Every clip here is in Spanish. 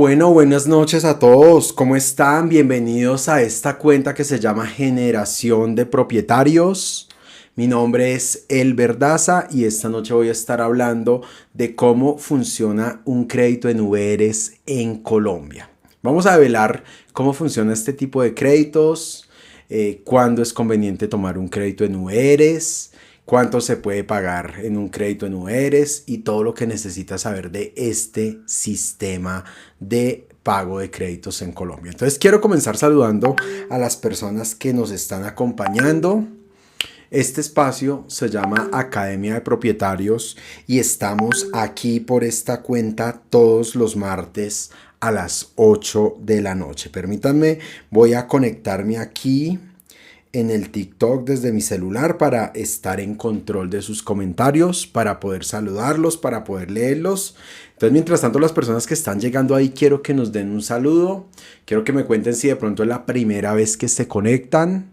Bueno, buenas noches a todos. ¿Cómo están? Bienvenidos a esta cuenta que se llama Generación de Propietarios. Mi nombre es Elber Daza y esta noche voy a estar hablando de cómo funciona un crédito en VRs en Colombia. Vamos a develar cómo funciona este tipo de créditos, cuándo es conveniente tomar un crédito en VRs, cuánto se puede pagar en un crédito en UERES y todo lo que necesitas saber de este sistema de pago de créditos en Colombia. Entonces quiero comenzar saludando a las personas que nos están acompañando. Este espacio se llama Academia de Propietarios y estamos aquí por esta cuenta todos los martes a las 8 de la noche. Permítanme, voy a conectarme aquí en el TikTok desde mi celular para estar en control de sus comentarios, para poder saludarlos, para poder leerlos. Entonces, mientras tanto, las personas que están llegando ahí, quiero que nos den un saludo. Quiero que me cuenten si de pronto es la primera vez que se conectan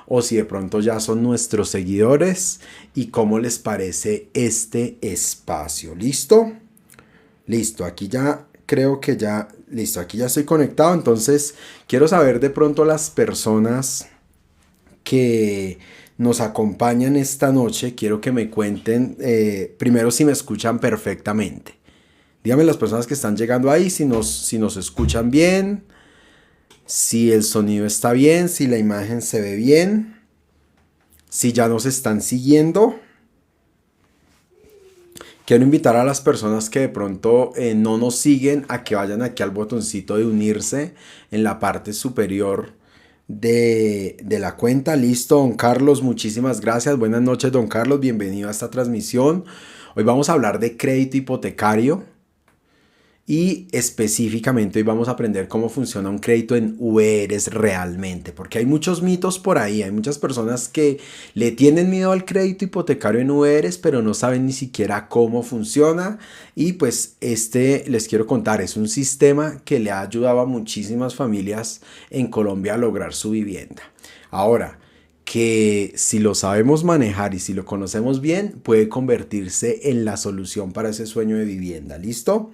o si de pronto ya son nuestros seguidores y cómo les parece este espacio. ¿Listo? Listo, aquí ya creo que ya, listo, aquí ya estoy conectado. Entonces, quiero saber de pronto las personas que nos acompañan esta noche. Quiero que me cuenten primero si me escuchan perfectamente. Díganme las personas que están llegando ahí si nos escuchan bien, si el sonido está bien, si la imagen se ve bien, si ya nos están siguiendo. Quiero invitar a las personas que de pronto no nos siguen a que vayan aquí al botoncito de unirse en la parte superior de la cuenta. Listo, don Carlos, muchísimas gracias. Buenas noches, don Carlos, bienvenido a esta transmisión. Hoy vamos a hablar de crédito hipotecario y específicamente hoy vamos a aprender cómo funciona un crédito en VRs realmente, porque hay muchos mitos por ahí. Hay muchas personas que le tienen miedo al crédito hipotecario en VRs, pero no saben ni siquiera cómo funciona. Y pues les quiero contar, es un sistema que le ha ayudado a muchísimas familias en Colombia a lograr su vivienda. Ahora, que si lo sabemos manejar y si lo conocemos bien, puede convertirse en la solución para ese sueño de vivienda. ¿Listo?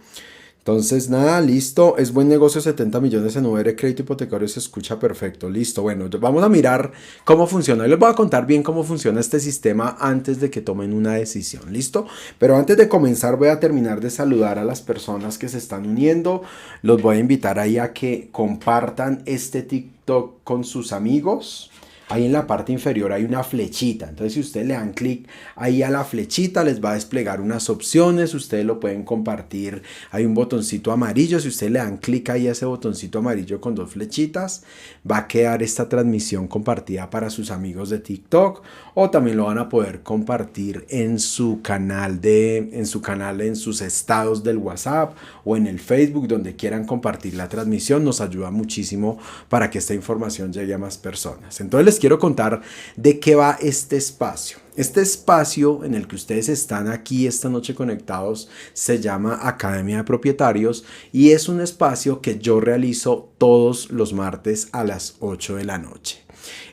Entonces, nada, listo. Es buen negocio, 70 millones en VR, crédito hipotecario, se escucha perfecto. Listo, bueno, vamos a mirar cómo funciona. Yo les voy a contar bien cómo funciona este sistema antes de que tomen una decisión. ¿Listo? Pero antes de comenzar voy a terminar de saludar a las personas que se están uniendo. Los voy a invitar ahí a que compartan este TikTok con sus amigos. Ahí en la parte inferior hay una flechita. Entonces, si ustedes le dan clic ahí a la flechita, les va a desplegar unas opciones. Ustedes lo pueden compartir. Hay un botoncito amarillo. Si ustedes le dan clic ahí a ese botoncito amarillo con dos flechitas, va a quedar esta transmisión compartida para sus amigos de TikTok. O también lo van a poder compartir en su canal, en sus estados del WhatsApp o en el Facebook, donde quieran compartir la transmisión. Nos ayuda muchísimo para que esta información llegue a más personas. Entonces, les quiero contar de qué va este espacio. Este espacio en el que ustedes están aquí esta noche conectados se llama Academia de Propietarios y es un espacio que yo realizo todos los martes a las 8 de la noche.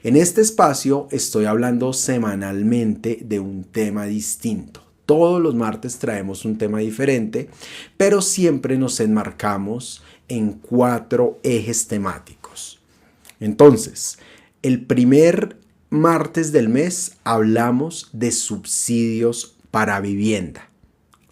En este espacio estoy hablando semanalmente de un tema distinto. Todos los martes traemos un tema diferente, pero siempre nos enmarcamos en 4 ejes temáticos. Entonces, el primer martes del mes hablamos de subsidios para vivienda.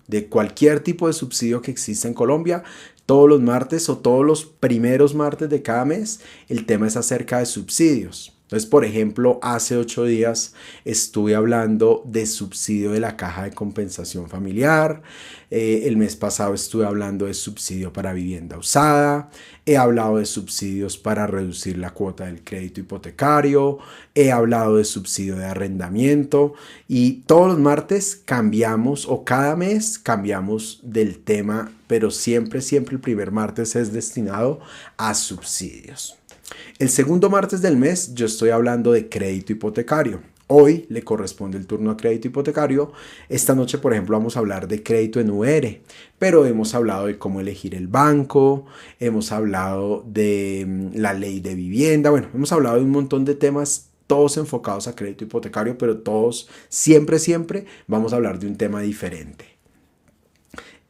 De cualquier tipo de subsidio que existe en Colombia, todos los martes o todos los primeros martes de cada mes, el tema es acerca de subsidios. Entonces, por ejemplo, hace 8 días estuve hablando de subsidio de la Caja de Compensación Familiar. El mes pasado estuve hablando de subsidio para vivienda usada. He hablado de subsidios para reducir la cuota del crédito hipotecario. He hablado de subsidio de arrendamiento. Y todos los martes cambiamos o cada mes cambiamos del tema, pero siempre el primer martes es destinado a subsidios. El segundo martes del mes yo estoy hablando de crédito hipotecario. Hoy le corresponde el turno a crédito hipotecario. Esta noche, por ejemplo, vamos a hablar de crédito en VR, pero hemos hablado de cómo elegir el banco, hemos hablado de la ley de vivienda, bueno, hemos hablado de un montón de temas, todos enfocados a crédito hipotecario, pero todos siempre vamos a hablar de un tema diferente.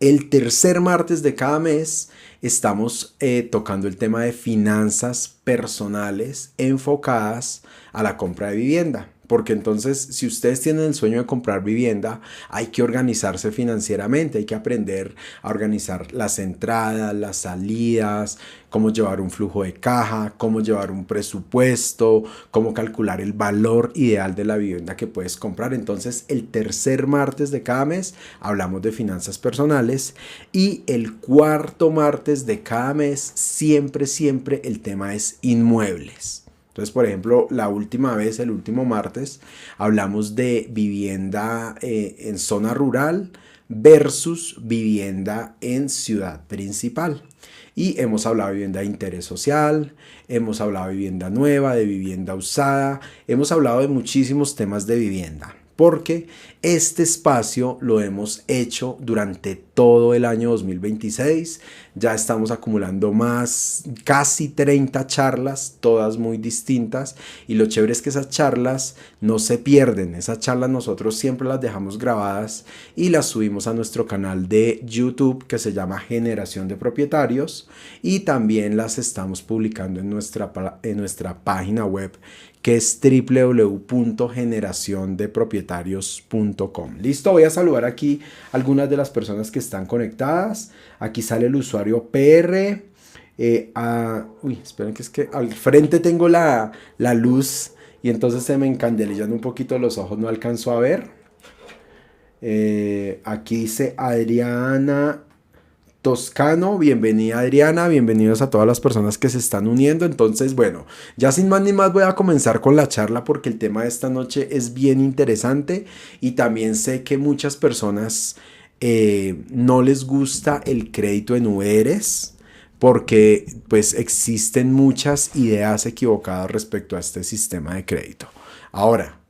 El tercer martes de cada mes estamos tocando el tema de finanzas personales enfocadas a la compra de vivienda. Porque entonces, si ustedes tienen el sueño de comprar vivienda, hay que organizarse financieramente, hay que aprender a organizar las entradas, las salidas, cómo llevar un flujo de caja, cómo llevar un presupuesto, cómo calcular el valor ideal de la vivienda que puedes comprar. Entonces, el tercer martes de cada mes hablamos de finanzas personales y el cuarto martes de cada mes siempre el tema es inmuebles. Entonces, por ejemplo, la última vez, el último martes, hablamos de vivienda en zona rural versus vivienda en ciudad principal. Y hemos hablado de vivienda de interés social, hemos hablado de vivienda nueva, de vivienda usada, hemos hablado de muchísimos temas de vivienda. Porque este espacio lo hemos hecho durante todo el año 2026. Ya estamos acumulando casi 30 charlas, todas muy distintas. Y lo chévere es que esas charlas no se pierden. Esas charlas nosotros siempre las dejamos grabadas y las subimos a nuestro canal de YouTube que se llama Generación de Propietarios. Y también las estamos publicando en nuestra página web, que es www.generaciondepropietarios.com. Listo, voy a saludar aquí algunas de las personas que están conectadas. Aquí sale el usuario PR. Esperen, que es que al frente tengo la luz y entonces se me encandelillan un poquito los ojos, no alcanzo a ver. Aquí dice Adriana Toscano, bienvenida Adriana, bienvenidos a todas las personas que se están uniendo. Entonces, bueno, ya sin más ni más voy a comenzar con la charla porque el tema de esta noche es bien interesante y también sé que muchas personas no les gusta el crédito en UERES porque pues existen muchas ideas equivocadas respecto a este sistema de crédito. Ahora,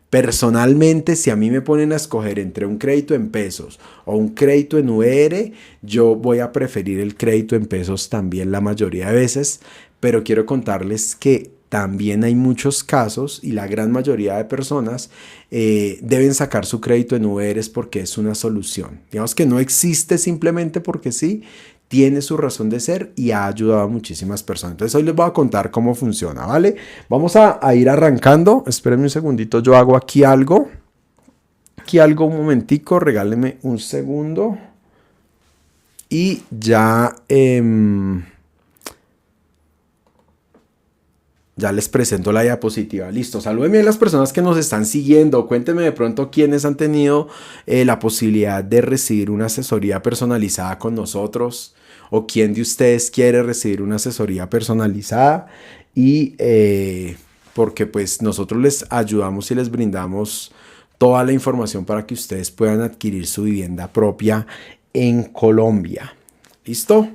personalmente, si a mí me ponen a escoger entre un crédito en pesos o un crédito en UR, yo voy a preferir el crédito en pesos también la mayoría de veces, pero quiero contarles que también hay muchos casos y la gran mayoría de personas deben sacar su crédito en URs porque es una solución. Digamos que no existe simplemente porque sí, tiene su razón de ser y ha ayudado a muchísimas personas. Entonces hoy les voy a contar cómo funciona, ¿vale? Vamos a ir arrancando. Espérenme un segundito, yo hago aquí algo. Un momentico, regálenme un segundo. Y ya... ya les presento la diapositiva. Listo, salúdenme a las personas que nos están siguiendo. Cuéntenme de pronto quiénes han tenido la posibilidad de recibir una asesoría personalizada con nosotros o quién de ustedes quiere recibir una asesoría personalizada y porque pues nosotros les ayudamos y les brindamos toda la información para que ustedes puedan adquirir su vivienda propia en Colombia. ¿Listo?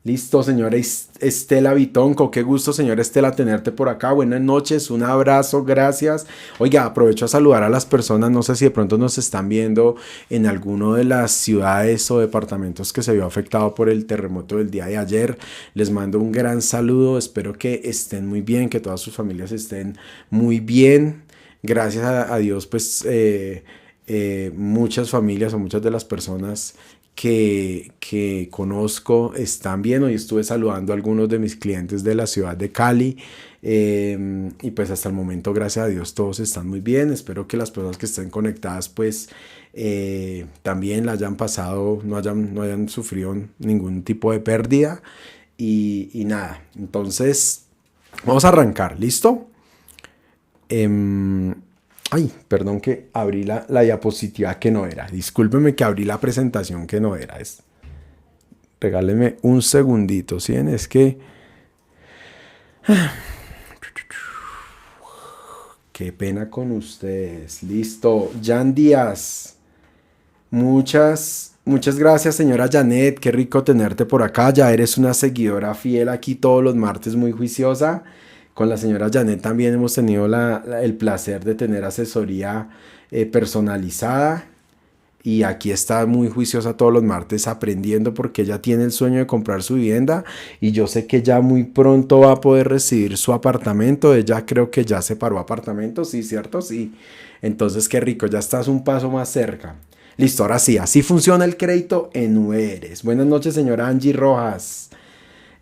Listo, señora Estela Vitonco. Qué gusto, señora Estela, tenerte por acá. Buenas noches, un abrazo, gracias. Oiga, aprovecho a saludar a las personas. No sé si de pronto nos están viendo en alguno de las ciudades o departamentos que se vio afectado por el terremoto del día de ayer. Les mando un gran saludo. Espero que estén muy bien, que todas sus familias estén muy bien. Gracias a Dios, pues muchas familias o muchas de las personas que conozco están bien. Hoy estuve saludando a algunos de mis clientes de la ciudad de Cali y pues hasta el momento, gracias a Dios, todos están muy bien. Espero que las personas que estén conectadas pues también la hayan pasado, no hayan sufrido ningún tipo de pérdida y nada. Entonces vamos a arrancar, ¿listo? Ay, perdón que abrí la diapositiva que no era. Discúlpeme que abrí la presentación que no era. Regálenme un segundito, ¿sí? Es que... Qué pena con ustedes. Listo. Jan Díaz. Muchas gracias, señora Janet. Qué rico tenerte por acá. Ya eres una seguidora fiel aquí todos los martes, muy juiciosa. Con la señora Janet también hemos tenido el placer de tener asesoría personalizada y aquí está muy juiciosa todos los martes aprendiendo porque ella tiene el sueño de comprar su vivienda y yo sé que ya muy pronto va a poder recibir su apartamento. Ella creo que ya separó apartamentos, sí, ¿cierto? Sí. Entonces qué rico, ya estás un paso más cerca. Listo, ahora sí, así funciona el crédito en UERES. Buenas noches, señora Angie Rojas.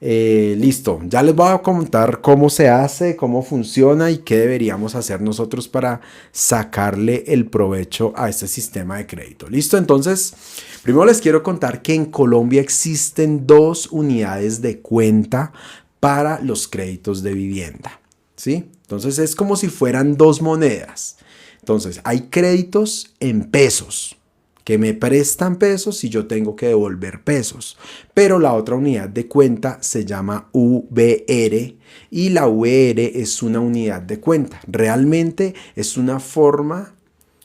Listo, ya les voy a contar cómo se hace, cómo funciona y qué deberíamos hacer nosotros para sacarle el provecho a este sistema de crédito. Listo, entonces, primero les quiero contar que en Colombia existen dos unidades de cuenta para los créditos de vivienda, ¿sí? Entonces es como si fueran dos monedas. Entonces, hay créditos en pesos, que me prestan pesos y yo tengo que devolver pesos. Pero la otra unidad de cuenta se llama VR y la VR es una unidad de cuenta. Realmente es una forma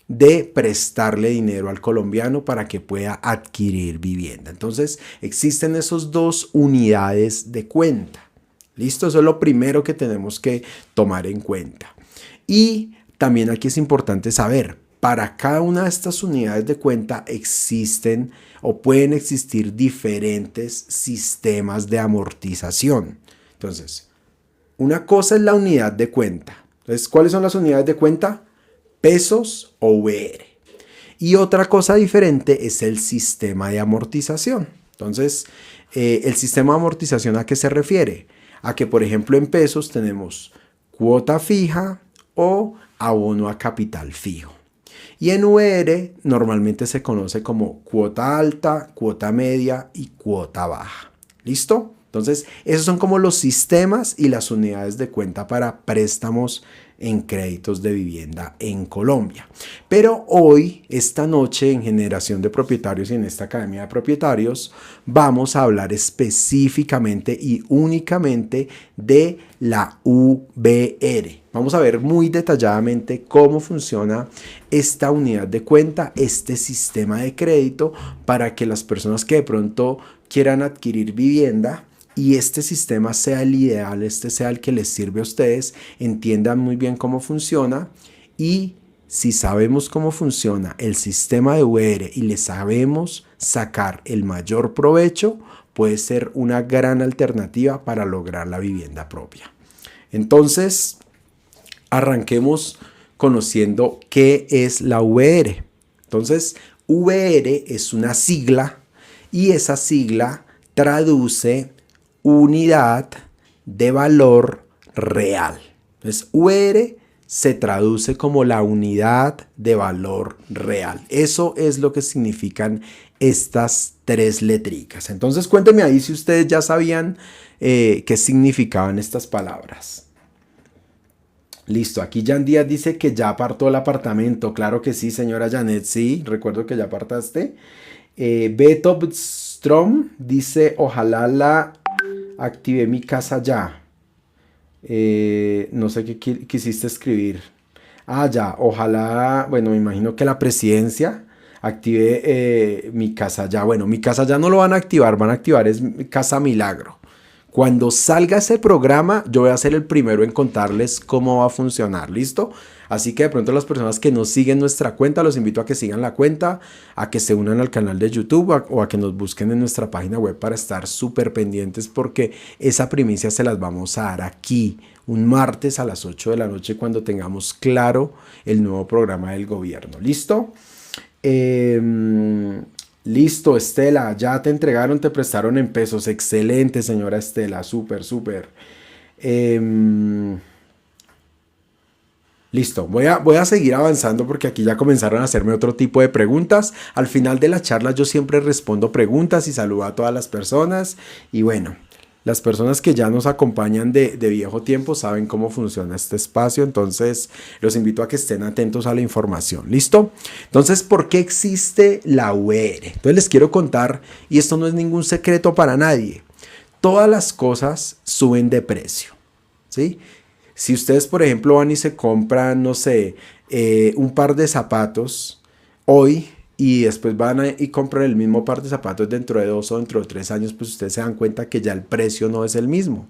de prestarle dinero al colombiano para que pueda adquirir vivienda. Entonces existen esos dos unidades de cuenta. ¿Listo? Eso es lo primero que tenemos que tomar en cuenta. Y también aquí es importante saber, para cada una de estas unidades de cuenta existen o pueden existir diferentes sistemas de amortización. Entonces, una cosa es la unidad de cuenta. Entonces, ¿cuáles son las unidades de cuenta? Pesos o VR. Y otra cosa diferente es el sistema de amortización. Entonces, el sistema de amortización, ¿a qué se refiere? A que, por ejemplo, en pesos tenemos cuota fija o abono a capital fijo. Y en VR normalmente se conoce como cuota alta, cuota media y cuota baja. ¿Listo? Entonces, esos son como los sistemas y las unidades de cuenta para préstamos en créditos de vivienda en Colombia. Pero hoy, esta noche, en Generación de Propietarios y en esta Academia de Propietarios, vamos a hablar específicamente y únicamente de la VR. Vamos a ver muy detalladamente cómo funciona esta unidad de cuenta, este sistema de crédito, para que las personas que de pronto quieran adquirir vivienda y este sistema sea el ideal, este sea el que les sirve a ustedes, entiendan muy bien cómo funciona. Y si sabemos cómo funciona el sistema de VR y le sabemos sacar el mayor provecho, puede ser una gran alternativa para lograr la vivienda propia. Entonces, arranquemos conociendo qué es la VR. Entonces, VR es una sigla y esa sigla traduce unidad de valor real. Entonces, VR se traduce como la unidad de valor real. Eso es lo que significan estas tres letricas. Entonces, cuéntenme ahí si ustedes ya sabían qué significaban estas palabras. Listo, aquí Jan Díaz dice que ya apartó el apartamento. Claro que sí, señora Janet, sí, recuerdo que ya apartaste. Beto Strom dice, ojalá la activé mi casa ya. No sé qué quisiste escribir. Ya, ojalá, bueno, me imagino que la presidencia active mi casa ya. Bueno, mi casa ya no lo van a activar es Casa Milagro. Cuando salga ese programa, yo voy a ser el primero en contarles cómo va a funcionar, ¿listo? Así que de pronto las personas que no siguen nuestra cuenta, los invito a que sigan la cuenta, a que se unan al canal de YouTube o a que nos busquen en nuestra página web para estar súper pendientes, porque esa primicia se las vamos a dar aquí, un martes a las 8 de la noche cuando tengamos claro el nuevo programa del gobierno, ¿listo? Listo, Estela, ya te entregaron, te prestaron en pesos. Excelente, señora Estela, súper, súper. Listo, voy a seguir avanzando porque aquí ya comenzaron a hacerme otro tipo de preguntas. Al final de la charla yo siempre respondo preguntas y saludo a todas las personas. Y bueno, las personas que ya nos acompañan de viejo tiempo saben cómo funciona este espacio, entonces los invito a que estén atentos a la información. ¿Listo? Entonces, ¿por qué existe la VR? Entonces les quiero contar, y esto no es ningún secreto para nadie, todas las cosas suben de precio, ¿sí? Si ustedes, por ejemplo, van y se compran, no sé, un par de zapatos hoy, y después van y compran el mismo par de zapatos dentro de 2 o dentro de 3 años, pues ustedes se dan cuenta que ya el precio no es el mismo.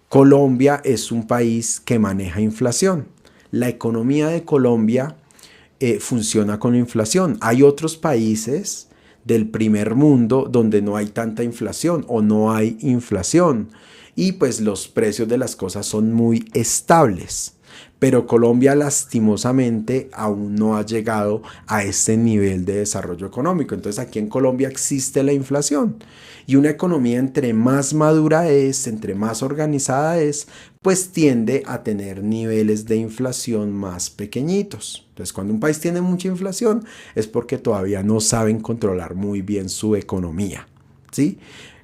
Colombia es un país que maneja inflación. La economía de Colombia funciona con inflación. Hay otros países del primer mundo donde no hay tanta inflación o no hay inflación y pues los precios de las cosas son muy estables. pero Colombia lastimosamente aún no ha llegado a este nivel de desarrollo económico. Entonces aquí en Colombia existe la inflación y una economía entre más madura es, entre más organizada es, pues tiende a tener niveles de inflación más pequeñitos. Entonces cuando un país tiene mucha inflación es porque todavía no saben controlar muy bien su economía, ¿sí?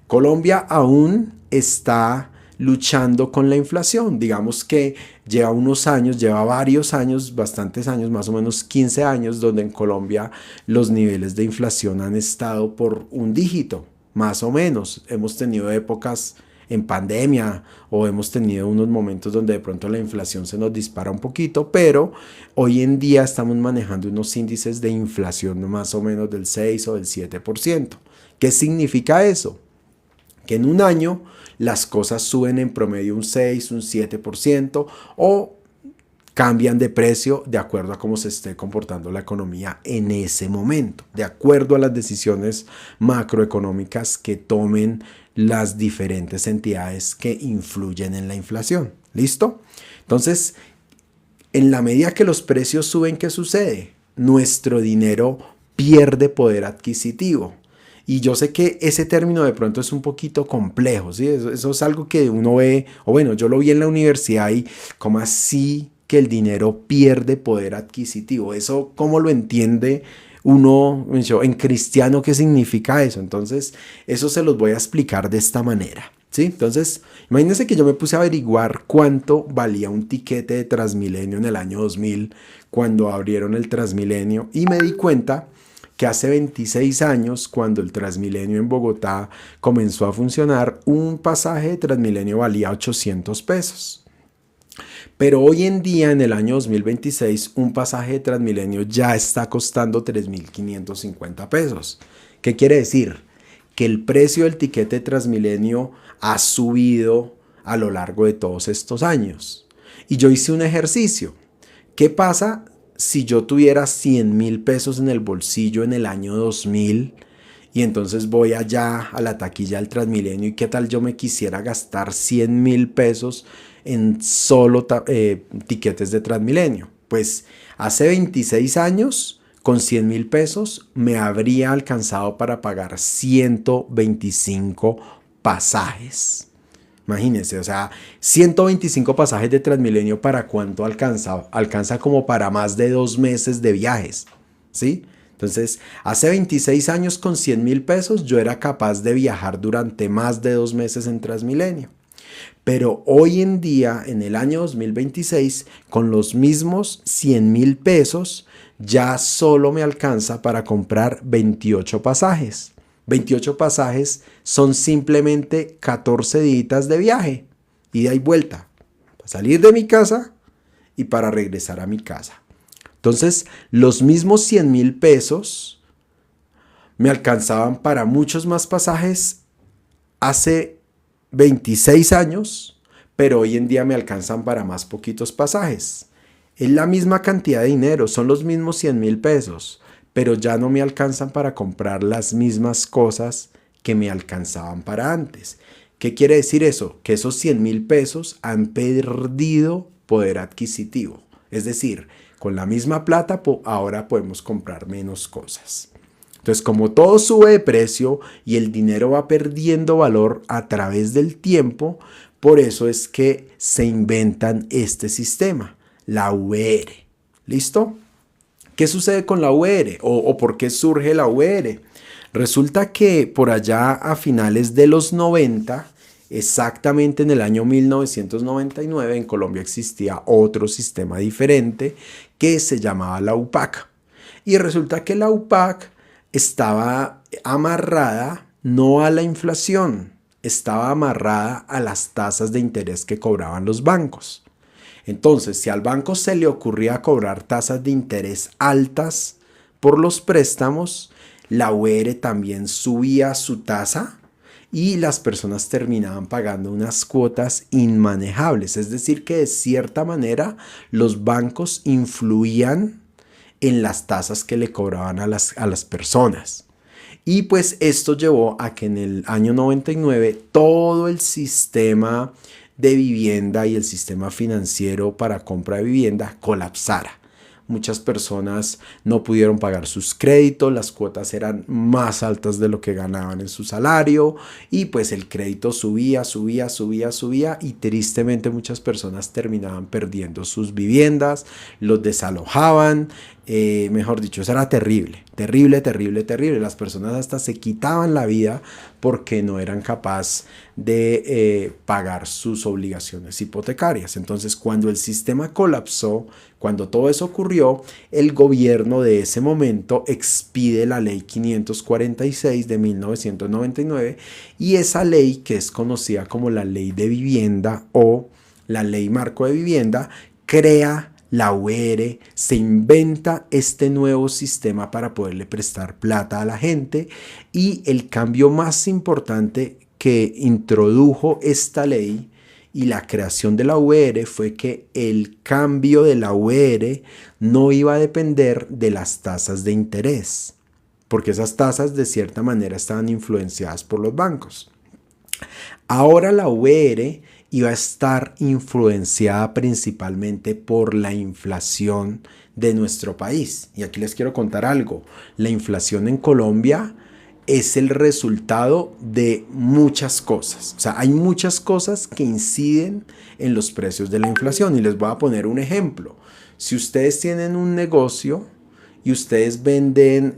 Colombia aún está luchando con la inflación. Digamos que lleva unos años, lleva varios años, bastantes años, más o menos 15 años, donde en Colombia los niveles de inflación han estado por un dígito, más o menos. Hemos tenido épocas en pandemia o hemos tenido unos momentos donde de pronto la inflación se nos dispara un poquito, pero hoy en día estamos manejando unos índices de inflación más o menos del 6 o del 7%. ¿Qué significa eso? Que en un año las cosas suben en promedio un 6, un 7% o cambian de precio de acuerdo a cómo se esté comportando la economía en ese momento, de acuerdo a las decisiones macroeconómicas que tomen las diferentes entidades que influyen en la inflación. ¿Listo? Entonces, en la medida que los precios suben, ¿qué sucede? Nuestro dinero pierde poder adquisitivo. Y yo sé que ese término de pronto es un poquito complejo, ¿sí? Eso es algo que uno ve, o bueno, yo lo vi en la universidad y como así que el dinero pierde poder adquisitivo. Eso, ¿cómo lo entiende uno en cristiano? ¿Qué significa eso? Entonces, eso se los voy a explicar de esta manera, ¿sí? Entonces, imagínense que yo me puse a averiguar cuánto valía un tiquete de Transmilenio en el año 2000 cuando abrieron el Transmilenio y me di cuenta que hace 26 años, cuando el Transmilenio en Bogotá comenzó a funcionar, un pasaje de Transmilenio valía 800 pesos. Pero hoy en día, en el año 2026, un pasaje de Transmilenio ya está costando 3.550 pesos. ¿Qué quiere decir? Que el precio del tiquete de Transmilenio ha subido a lo largo de todos estos años. Y yo hice un ejercicio. ¿Qué pasa si yo tuviera 100.000 pesos en el bolsillo en el año 2000 y entonces voy allá a la taquilla del Transmilenio y qué tal yo me quisiera gastar 100.000 pesos en solo tiquetes de Transmilenio? Pues hace 26 años con 100.000 pesos me habría alcanzado para pagar 125 pasajes. Imagínense, o sea, 125 pasajes de Transmilenio, ¿para cuánto alcanza? Alcanza como para más de 2 meses de viajes, ¿sí? Entonces, hace 26 años con 100.000 pesos yo era capaz de viajar durante más de 2 meses en Transmilenio. Pero hoy en día, en el año 2026, con los mismos 100.000 pesos, ya solo me alcanza para comprar 28 pasajes. 28 pasajes son simplemente 14 días de viaje, ida y vuelta, para salir de mi casa y para regresar a mi casa. Entonces, los mismos 100.000 pesos me alcanzaban para muchos más pasajes hace 26 años, pero hoy en día me alcanzan para más poquitos pasajes. Es la misma cantidad de dinero, son los mismos 100.000 pesos, pero ya no me alcanzan para comprar las mismas cosas que me alcanzaban para antes. ¿Qué quiere decir eso? Que esos 100.000 pesos han perdido poder adquisitivo. Es decir, con la misma plata ahora podemos comprar menos cosas. Entonces, como todo sube de precio y el dinero va perdiendo valor a través del tiempo, por eso es que se inventan este sistema, la VR. ¿Listo? ¿Qué sucede con la VR o por qué surge la VR? Resulta que por allá a finales de los 90, exactamente en el año 1999, en Colombia existía otro sistema diferente que se llamaba la UPAC. Y resulta que la UPAC estaba amarrada no a la inflación, estaba amarrada a las tasas de interés que cobraban los bancos. Entonces, si al banco se le ocurría cobrar tasas de interés altas por los préstamos, la UR también subía su tasa y las personas terminaban pagando unas cuotas inmanejables. Es decir, que de cierta manera los bancos influían en las tasas que le cobraban a las personas. Y pues esto llevó a que en el año 99 todo el sistema de vivienda y el sistema financiero para compra de vivienda colapsara. Muchas personas no pudieron pagar sus créditos, las cuotas eran más altas de lo que ganaban en su salario y pues el crédito subía y tristemente muchas personas terminaban perdiendo sus viviendas, los desalojaban, mejor dicho, eso era terrible, terrible. Las personas hasta se quitaban la vida porque no eran capaces de pagar sus obligaciones hipotecarias. Entonces, cuando el sistema colapsó, cuando todo eso ocurrió, el gobierno de ese momento expide la ley 546 de 1999 y esa ley, que es conocida como la ley de vivienda o la ley marco de vivienda, crea la UR, se inventa este nuevo sistema para poderle prestar plata a la gente y el cambio más importante que introdujo esta ley y la creación de la UR fue que el cambio de la UR no iba a depender de las tasas de interés, porque esas tasas de cierta manera estaban influenciadas por los bancos. Ahora la UR iba a estar influenciada principalmente por la inflación de nuestro país. Y aquí les quiero contar algo. La inflación en Colombia es el resultado de muchas cosas. O sea, hay muchas cosas que inciden en los precios de la inflación. Y les voy a poner un ejemplo. Si ustedes tienen un negocio y ustedes venden,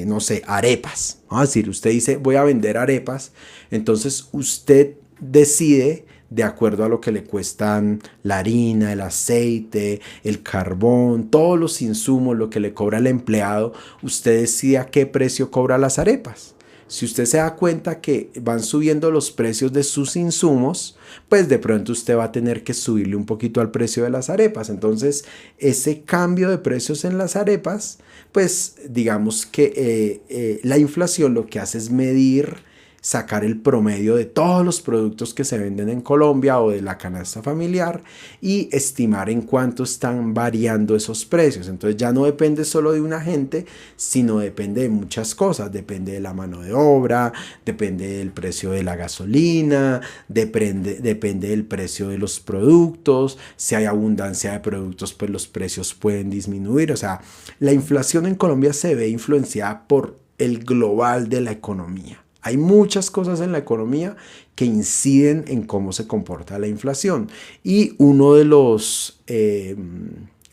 no sé, arepas. Vamos a decir, usted dice, voy a vender arepas. Entonces usted decide de acuerdo a lo que le cuestan la harina, el aceite, el carbón, todos los insumos, lo que le cobra el empleado, usted decide a qué precio cobra las arepas. Si usted se da cuenta que van subiendo los precios de sus insumos, pues de pronto usted va a tener que subirle un poquito al precio de las arepas. Entonces, ese cambio de precios en las arepas, pues digamos que la inflación lo que hace es medir, sacar el promedio de todos los productos que se venden en Colombia o de la canasta familiar y estimar en cuánto están variando esos precios. Entonces ya no depende solo de un agente, sino depende de muchas cosas. Depende de la mano de obra, depende del precio de la gasolina, depende del precio de los productos. Si hay abundancia de productos, pues los precios pueden disminuir. O sea, la inflación en Colombia se ve influenciada por el global de la economía. Hay muchas cosas en la economía que inciden en cómo se comporta la inflación y uno de los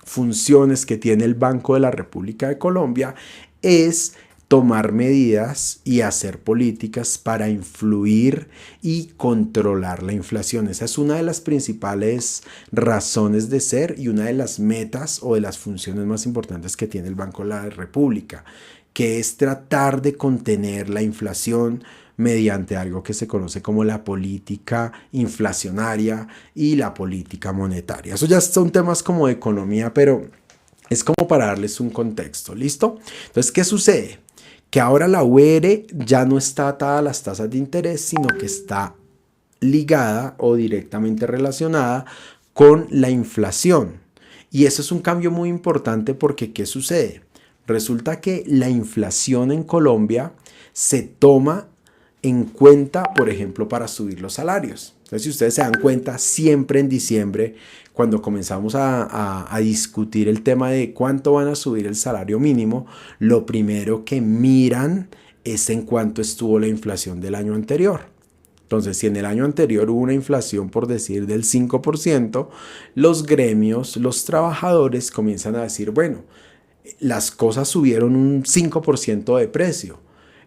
funciones que tiene el Banco de la República de Colombia es tomar medidas y hacer políticas para influir y controlar la inflación. Esa es una de las principales razones de ser y una de las metas o de las funciones más importantes que tiene el Banco de la República, que es tratar de contener la inflación mediante algo que se conoce como la política inflacionaria y la política monetaria. Eso ya son temas como de economía, pero es como para darles un contexto, ¿listo? Entonces, ¿qué sucede? Que ahora la UR ya no está atada a las tasas de interés, sino que está ligada o directamente relacionada con la inflación. Y eso es un cambio muy importante porque ¿qué sucede? Resulta que la inflación en Colombia se toma en cuenta, por ejemplo, para subir los salarios. Entonces, si ustedes se dan cuenta, siempre en diciembre, cuando comenzamos a discutir el tema de cuánto van a subir el salario mínimo, lo primero que miran es en cuánto estuvo la inflación del año anterior. Entonces, si en el año anterior hubo una inflación, por decir, del 5%, los gremios, los trabajadores comienzan a decir, bueno, las cosas subieron un 5% de precio.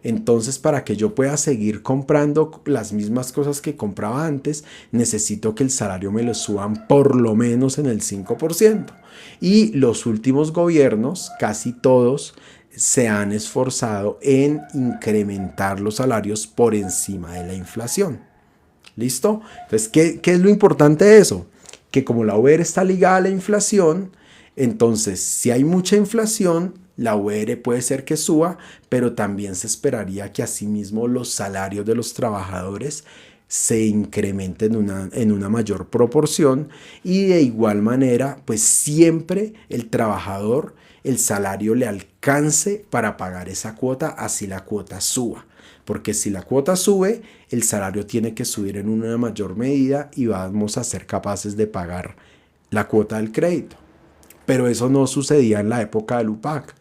Entonces, para que yo pueda seguir comprando las mismas cosas que compraba antes, necesito que el salario me lo suban por lo menos en el 5%. Y los últimos gobiernos, casi todos, se han esforzado en incrementar los salarios por encima de la inflación. ¿Listo? Entonces, ¿qué es lo importante de eso? Que como la UR está ligada a la inflación, entonces, si hay mucha inflación, la UR puede ser que suba, pero también se esperaría que asimismo los salarios de los trabajadores se incrementen en una mayor proporción y de igual manera, pues siempre el trabajador, el salario le alcance para pagar esa cuota, así la cuota suba. porque si la cuota sube, el salario tiene que subir en una mayor medida y vamos a ser capaces de pagar la cuota del crédito. Pero eso no sucedía en la época del UPAC,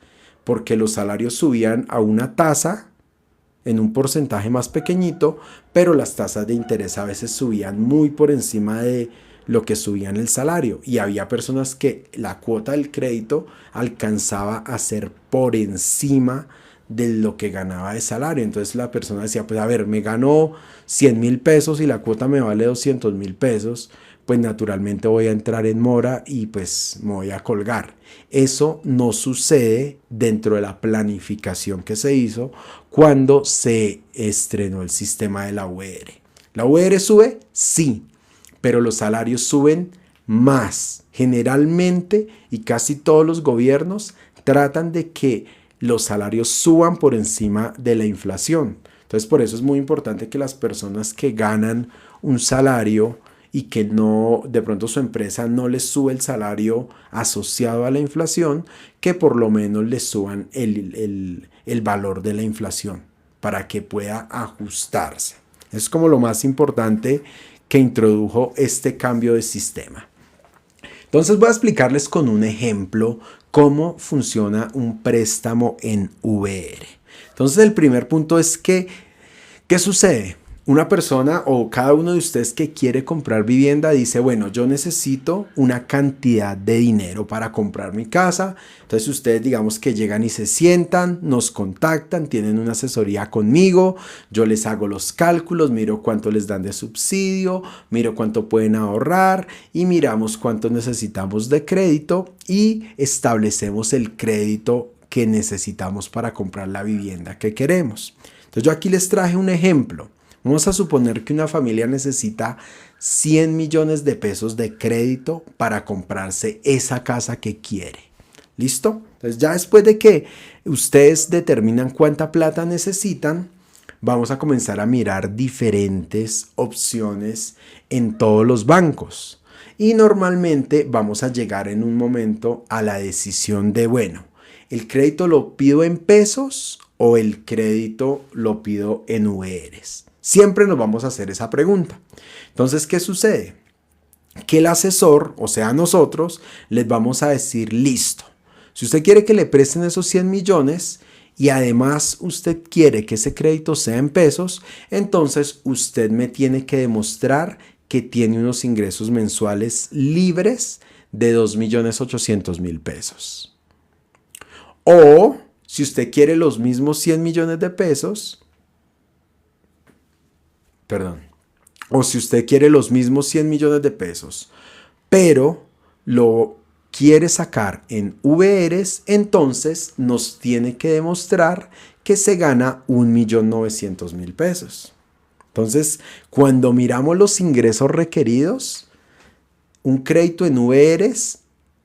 porque los salarios subían a una tasa en un porcentaje más pequeñito, pero las tasas de interés a veces subían muy por encima de lo que subían el salario, y había personas que la cuota del crédito alcanzaba a ser por encima de lo que ganaba de salario. Entonces la persona decía, pues a ver, me ganó 100,000 pesos y la cuota me vale 200,000 pesos, pues naturalmente voy a entrar en mora y pues me voy a colgar. Eso no sucede dentro de la planificación que se hizo cuando se estrenó el sistema de la UR. ¿La UR sube? Sí, pero los salarios suben más. Generalmente, y casi todos los gobiernos tratan de que los salarios suban por encima de la inflación. Entonces, por eso es muy importante que las personas que ganan un salario y que no, de pronto su empresa no les sube el salario asociado a la inflación, que por lo menos les suban el valor de la inflación para que pueda ajustarse. Es como lo más importante que introdujo este cambio de sistema. Entonces voy a explicarles con un ejemplo cómo funciona un préstamo en VR. Entonces el primer punto es que, ¿qué sucede? Una persona o cada uno de ustedes que quiere comprar vivienda dice, bueno, yo necesito una cantidad de dinero para comprar mi casa. Entonces ustedes digamos que llegan y se sientan, nos contactan, tienen una asesoría conmigo, yo les hago los cálculos, miro cuánto les dan de subsidio, miro cuánto pueden ahorrar y miramos cuánto necesitamos de crédito y establecemos el crédito que necesitamos para comprar la vivienda que queremos. Entonces yo aquí les traje un ejemplo. Vamos a suponer que una familia necesita 100 millones de pesos de crédito para comprarse esa casa que quiere. ¿Listo? Entonces ya después de que ustedes determinan cuánta plata necesitan, vamos a comenzar a mirar diferentes opciones en todos los bancos. Y normalmente vamos a llegar en un momento a la decisión de, bueno, ¿el crédito lo pido en pesos o el crédito lo pido en URs? Siempre nos vamos a hacer esa pregunta. Entonces, ¿qué sucede? Que el asesor, o sea nosotros, les vamos a decir, listo, si usted quiere que le presten esos 100 millones y además usted quiere que ese crédito sea en pesos, entonces usted me tiene que demostrar que tiene unos ingresos mensuales libres de 2.800.000 pesos. O si usted quiere los mismos 100 millones de pesos, o si usted quiere los mismos 100 millones de pesos, pero lo quiere sacar en VRs, entonces nos tiene que demostrar que se gana 1.900.000 pesos. Entonces, cuando miramos los ingresos requeridos, un crédito en VRs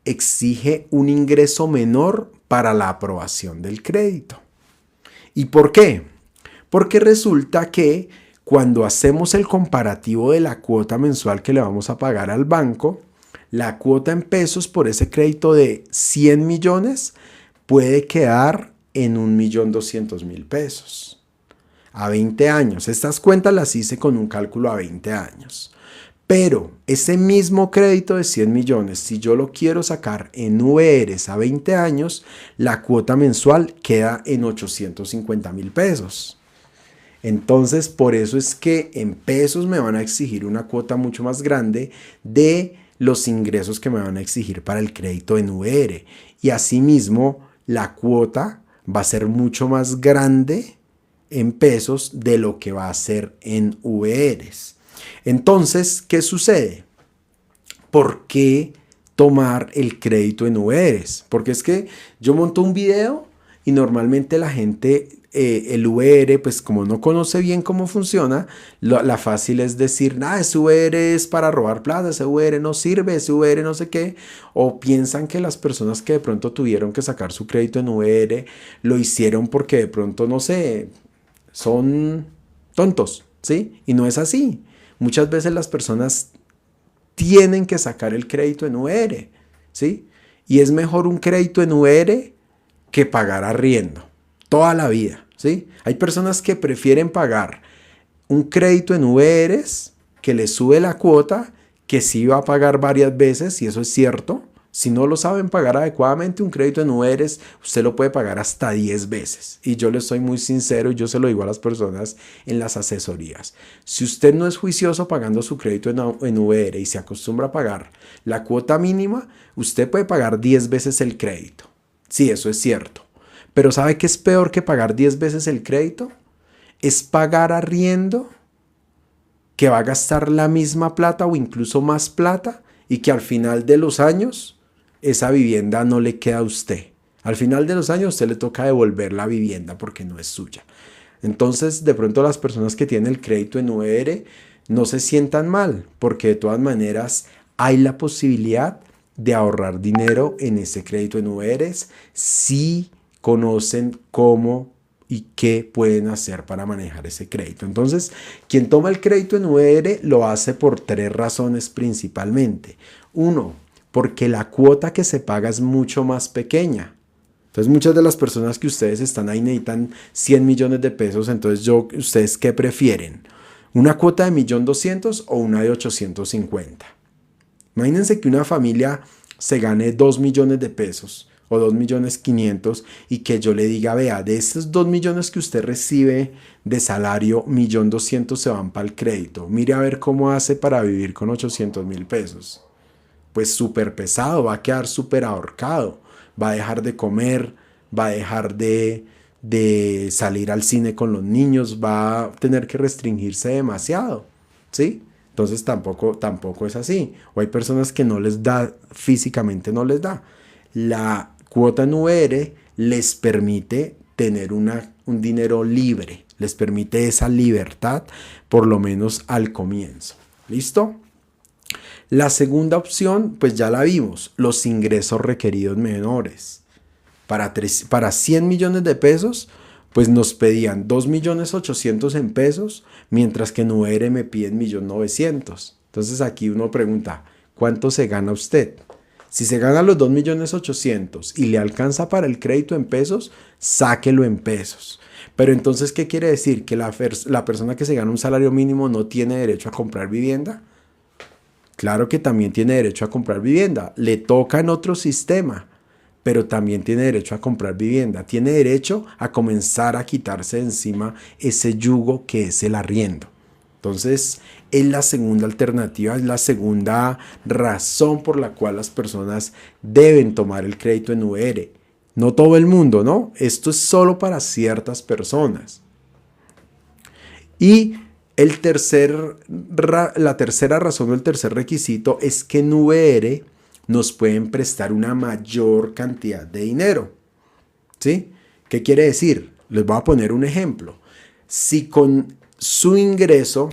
exige un ingreso menor para la aprobación del crédito. ¿Y por qué? Porque resulta que cuando hacemos el comparativo de la cuota mensual que le vamos a pagar al banco, la cuota en pesos por ese crédito de 100 millones puede quedar en 1.200.000 pesos a 20 años. Estas cuentas las hice con un cálculo a 20 años. Pero ese mismo crédito de 100 millones, si yo lo quiero sacar en VRs a 20 años, la cuota mensual queda en 850.000 pesos. Entonces, por eso es que en pesos me van a exigir una cuota mucho más grande de los ingresos que me van a exigir para el crédito en VR. Y asimismo, la cuota va a ser mucho más grande en pesos de lo que va a ser en VRs. Entonces, ¿qué sucede? ¿Por qué tomar el crédito en VRs? Porque es que yo monto un video y normalmente la gente, el VR, pues como no conoce bien cómo funciona, la fácil es decir, ese VR es para robar plata, ese VR no sirve, ese VR no sé qué, o piensan que las personas que de pronto tuvieron que sacar su crédito en VR lo hicieron porque de pronto, no sé, son tontos, ¿sí? Y no es así. Muchas veces las personas tienen que sacar el crédito en VR, ¿sí? Y es mejor un crédito en VR que pagar arriendo toda la vida. ¿sí? Hay personas que prefieren pagar un crédito en VRs que le sube la cuota, que sí va a pagar varias veces, y eso es cierto. Si no lo saben pagar adecuadamente, un crédito en VRs, usted lo puede pagar hasta 10 veces. Y yo le soy muy sincero y yo se lo digo a las personas en las asesorías. Si usted no es juicioso pagando su crédito en VR y se acostumbra a pagar la cuota mínima, usted puede pagar 10 veces el crédito. Sí, eso es cierto. Pero ¿sabe qué es peor que pagar 10 veces el crédito? Es pagar arriendo que va a gastar la misma plata o incluso más plata y que al final de los años esa vivienda no le queda a usted. Al final de los años a usted le toca devolver la vivienda porque no es suya. Entonces, de pronto las personas que tienen el crédito en VR no se sientan mal, porque de todas maneras hay la posibilidad de ahorrar dinero en ese crédito en VRs si conocen cómo y qué pueden hacer para manejar ese crédito. Entonces, quien toma el crédito en VR lo hace por 3 razones principalmente. Uno, porque la cuota que se paga es mucho más pequeña. Entonces, muchas de las personas que ustedes están ahí necesitan 100 millones de pesos. Entonces, ¿ustedes qué prefieren? ¿Una cuota de 1.200.000 o una de 850? Imagínense que una familia se gane 2 millones de pesos o 2.500.000 y que yo le diga, vea, de esos 2 millones que usted recibe de salario, 1.200.000 se van para el crédito. Mire a ver cómo hace para vivir con 800.000 pesos. Pues súper pesado, va a quedar súper ahorcado, va a dejar de comer, va a dejar de salir al cine con los niños, va a tener que restringirse demasiado, ¿sí? Entonces tampoco es así. O hay personas que no les da, físicamente no les da. La cuota en VR les permite tener un dinero libre, les permite esa libertad, por lo menos al comienzo. ¿Listo? La segunda opción, pues ya la vimos, los ingresos requeridos menores. Para 100 millones de pesos, pues nos pedían 2.800.000 en pesos, mientras que en UR me piden 1.900.000. Entonces aquí uno pregunta, ¿cuánto se gana usted? Si se gana los 2.800.000 y le alcanza para el crédito en pesos, sáquelo en pesos. Pero entonces, ¿qué quiere decir? ¿Que la persona que se gana un salario mínimo no tiene derecho a comprar vivienda? Claro que también tiene derecho a comprar vivienda. Le toca en otro sistema, pero también tiene derecho a comprar vivienda. Tiene derecho a comenzar a quitarse de encima ese yugo que es el arriendo. Entonces, es la segunda alternativa, es la segunda razón por la cual las personas deben tomar el crédito en VR. No todo el mundo, ¿no? Esto es solo para ciertas personas. Y la tercera razón o el tercer requisito es que en VR nos pueden prestar una mayor cantidad de dinero. ¿Sí? ¿Qué quiere decir? Les voy a poner un ejemplo. Si con su ingreso,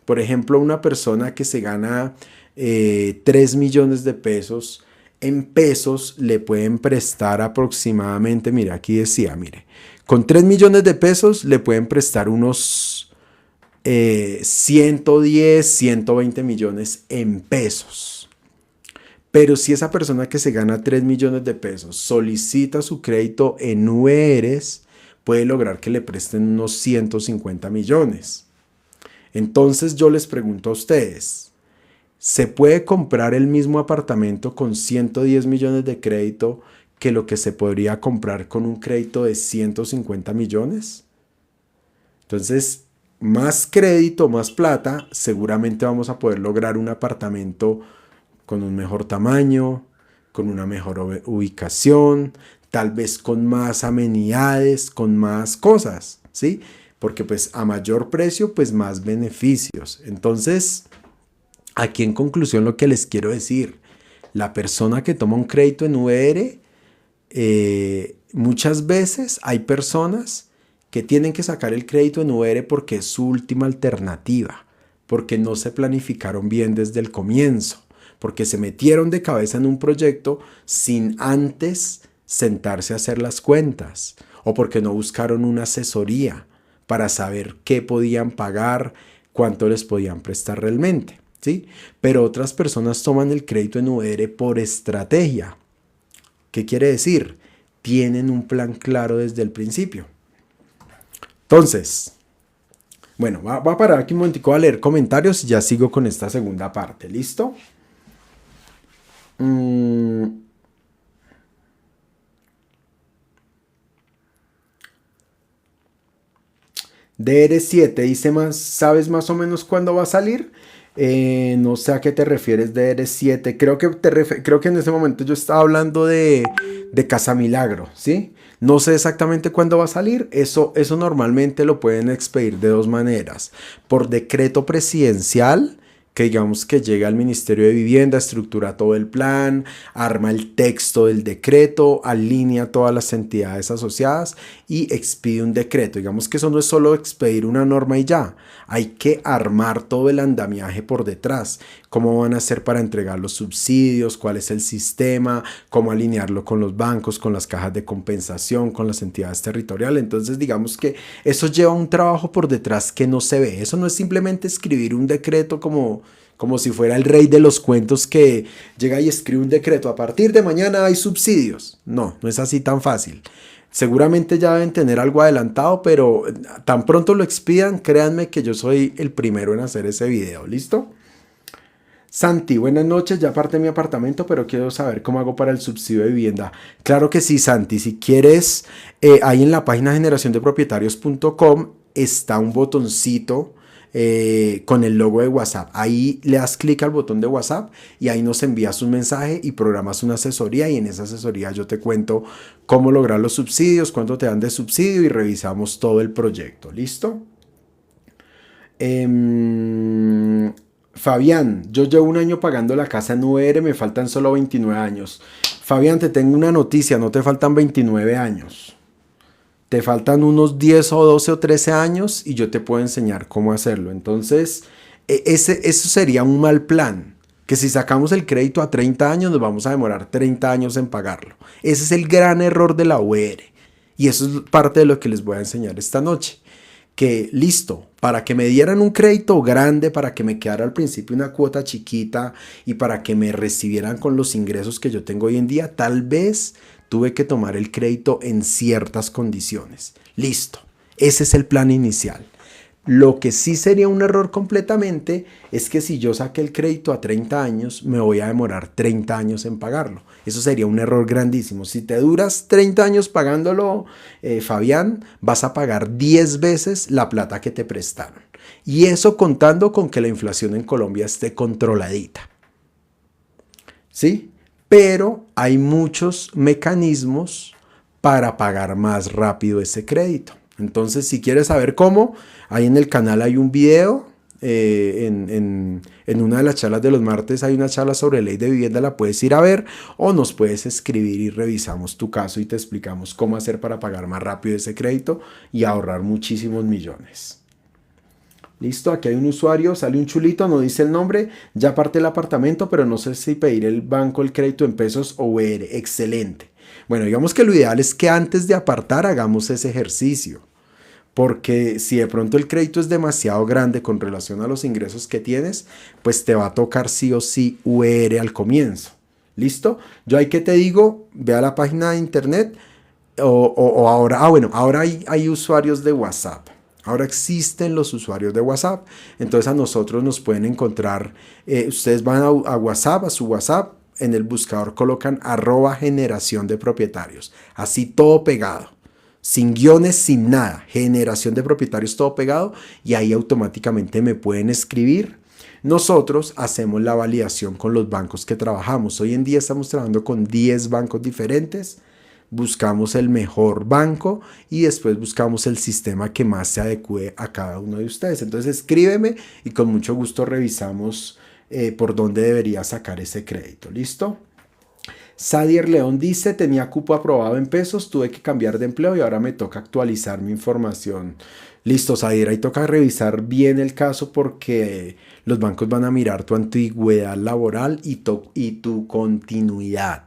por ejemplo, una persona que se gana 3 millones de pesos, en pesos le pueden prestar aproximadamente, mire, aquí decía, mire, con 3 millones de pesos le pueden prestar unos 110, 120 millones en pesos. Pero si esa persona que se gana 3 millones de pesos solicita su crédito en URs, puede lograr que le presten unos 150 millones. Entonces yo les pregunto a ustedes, ¿se puede comprar el mismo apartamento con 110 millones de crédito que lo que se podría comprar con un crédito de 150 millones? Entonces, más crédito, más plata, seguramente vamos a poder lograr un apartamento con un mejor tamaño, con una mejor ubicación, tal vez con más amenidades, con más cosas, ¿sí? Porque pues a mayor precio, pues más beneficios. Entonces, aquí en conclusión lo que les quiero decir, la persona que toma un crédito en VR, muchas veces hay personas que tienen que sacar el crédito en VR porque es su última alternativa, porque no se planificaron bien desde el comienzo, porque se metieron de cabeza en un proyecto sin antes sentarse a hacer las cuentas, o porque no buscaron una asesoría para saber qué podían pagar, cuánto les podían prestar realmente, ¿sí? Pero otras personas toman el crédito en VR por estrategia. ¿Qué quiere decir? Tienen un plan claro desde el principio. Entonces, bueno, va a parar aquí un momentico a leer comentarios y ya sigo con esta segunda parte. ¿Listo? DR7 dice más, ¿sabes más o menos cuándo va a salir? No sé a qué te refieres de DR7. Creo que en ese momento yo estaba hablando de Casa Milagro, ¿sí? No sé exactamente cuándo va a salir. Eso normalmente lo pueden expedir de dos maneras. Por decreto presidencial, que digamos que llega al Ministerio de Vivienda, estructura todo el plan, arma el texto del decreto, alinea todas las entidades asociadas y expide un decreto. Digamos que eso no es solo expedir una norma y ya, hay que armar todo el andamiaje por detrás. Cómo van a hacer para entregar los subsidios, cuál es el sistema, cómo alinearlo con los bancos, con las cajas de compensación, con las entidades territoriales. Entonces digamos que eso lleva un trabajo por detrás que no se ve. Eso no es simplemente escribir un decreto como si fuera el rey de los cuentos que llega y escribe un decreto. A partir de mañana hay subsidios. No, no es así tan fácil. Seguramente ya deben tener algo adelantado, pero tan pronto lo expidan, créanme que yo soy el primero en hacer ese video. ¿Listo? Santi, buenas noches, ya aparté mi apartamento, pero quiero saber cómo hago para el subsidio de vivienda. Claro que sí, Santi, si quieres, ahí en la página generaciondepropietarios.com está un botoncito con el logo de WhatsApp. Ahí le das clic al botón de WhatsApp y ahí nos envías un mensaje y programas una asesoría, y en esa asesoría yo te cuento cómo lograr los subsidios, cuánto te dan de subsidio y revisamos todo el proyecto. ¿Listo? Fabián, yo llevo un año pagando la casa en VR, me faltan solo 29 años. Fabián, te tengo una noticia, no te faltan 29 años. Te faltan unos 10 o 12 o 13 años y yo te puedo enseñar cómo hacerlo. Entonces, eso sería un mal plan. Que si sacamos el crédito a 30 años, nos vamos a demorar 30 años en pagarlo. Ese es el gran error de la VR. Y eso es parte de lo que les voy a enseñar esta noche. Que listo, para que me dieran un crédito grande, para que me quedara al principio una cuota chiquita y para que me recibieran con los ingresos que yo tengo hoy en día, tal vez tuve que tomar el crédito en ciertas condiciones. Listo, ese es el plan inicial. Lo que sí sería un error completamente es que si yo saqué el crédito a 30 años, me voy a demorar 30 años en pagarlo. Eso sería un error grandísimo. Si te duras 30 años pagándolo, Fabián, vas a pagar 10 veces la plata que te prestaron. Y eso contando con que la inflación en Colombia esté controladita. ¿Sí? Pero hay muchos mecanismos para pagar más rápido ese crédito. Entonces, si quieres saber cómo, ahí en el canal hay un video, en una de las charlas de los martes hay una charla sobre ley de vivienda, la puedes ir a ver o nos puedes escribir y revisamos tu caso y te explicamos cómo hacer para pagar más rápido ese crédito y ahorrar muchísimos millones. Listo, aquí hay un usuario, sale un chulito, no dice el nombre, ya aparté el apartamento, pero no sé si pedir el banco el crédito en pesos o VR. Excelente. Bueno, digamos que lo ideal es que antes de apartar hagamos ese ejercicio, porque si de pronto el crédito es demasiado grande con relación a los ingresos que tienes, pues te va a tocar sí o sí VR al comienzo. ¿Listo? Yo ahí que te digo, ve a la página de internet o ahora, ahora hay usuarios de WhatsApp. Ahora existen los usuarios de WhatsApp, entonces a nosotros nos pueden encontrar, ustedes van a WhatsApp, a su WhatsApp, en el buscador colocan @generación de propietarios, así todo pegado, sin guiones, sin nada, generación de propietarios todo pegado, y ahí automáticamente me pueden escribir. Nosotros hacemos la validación con los bancos que trabajamos. Hoy en día estamos trabajando con 10 bancos diferentes. Buscamos el mejor banco y después buscamos el sistema que más se adecue a cada uno de ustedes. Entonces escríbeme y con mucho gusto revisamos por dónde debería sacar ese crédito. ¿Listo? Sadier León dice, tenía cupo aprobado en pesos, tuve que cambiar de empleo y ahora me toca actualizar mi información. Listo, Sadier, ahí toca revisar bien el caso porque los bancos van a mirar tu antigüedad laboral y tu continuidad.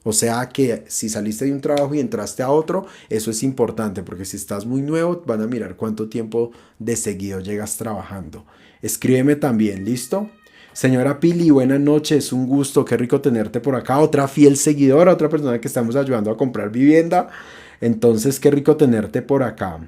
O sea que si saliste de un trabajo y entraste a otro, eso es importante porque si estás muy nuevo van a mirar cuánto tiempo de seguido llegas trabajando. Escríbeme también, ¿listo? Señora Pili, buenas noches, un gusto, qué rico tenerte por acá. Otra fiel seguidora, otra persona que estamos ayudando a comprar vivienda. Entonces, qué rico tenerte por acá.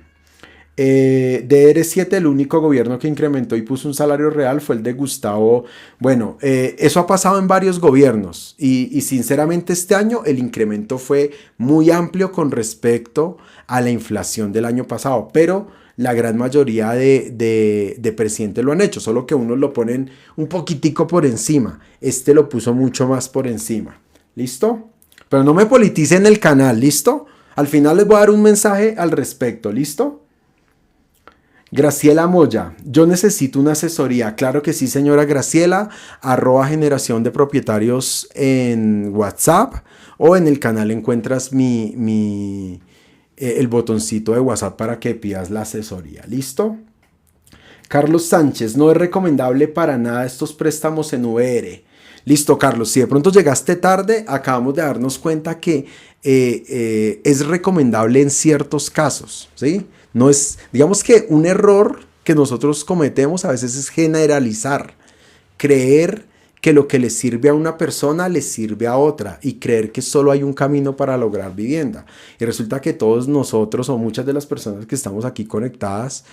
De R7, el único gobierno que incrementó y puso un salario real fue el de Gustavo. Bueno, eso ha pasado en varios gobiernos y sinceramente este año el incremento fue muy amplio con respecto a la inflación del año pasado, pero la gran mayoría de presidentes lo han hecho, solo que unos lo ponen un poquitico por encima. Este lo puso mucho más por encima. ¿Listo? Pero no me politicen el canal, ¿listo? Al final les voy a dar un mensaje al respecto, ¿listo? Graciela Moya, yo necesito una asesoría. Claro que sí, señora Graciela, @generación de propietarios en WhatsApp o en el canal encuentras el botoncito de WhatsApp para que pidas la asesoría. ¿Listo? Carlos Sánchez, no es recomendable para nada estos préstamos en VR. Listo, Carlos, si de pronto llegaste tarde, acabamos de darnos cuenta que es recomendable en ciertos casos, ¿sí? No es, digamos que un error que nosotros cometemos a veces es generalizar, creer que lo que le sirve a una persona le sirve a otra y creer que solo hay un camino para lograr vivienda. Y resulta que todos nosotros o muchas de las personas que estamos aquí conectadas,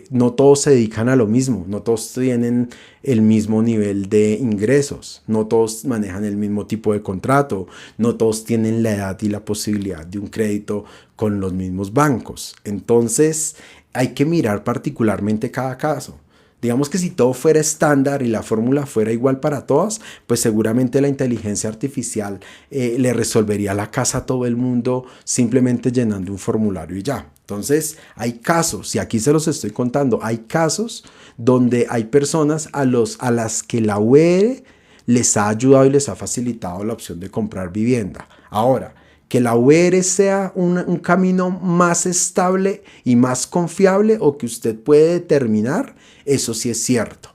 no todos se dedican a lo mismo, no todos tienen el mismo nivel de ingresos, no todos manejan el mismo tipo de contrato, no todos tienen la edad y la posibilidad de un crédito con los mismos bancos. Entonces hay que mirar particularmente cada caso. Digamos que si todo fuera estándar y la fórmula fuera igual para todos, pues seguramente la inteligencia artificial le resolvería la casa a todo el mundo simplemente llenando un formulario y ya. Entonces hay casos, y aquí se los estoy contando, hay casos donde hay personas a las que la UER les ha ayudado y les ha facilitado la opción de comprar vivienda. Ahora, que la UR sea un camino más estable y más confiable o que usted puede determinar, eso sí es cierto.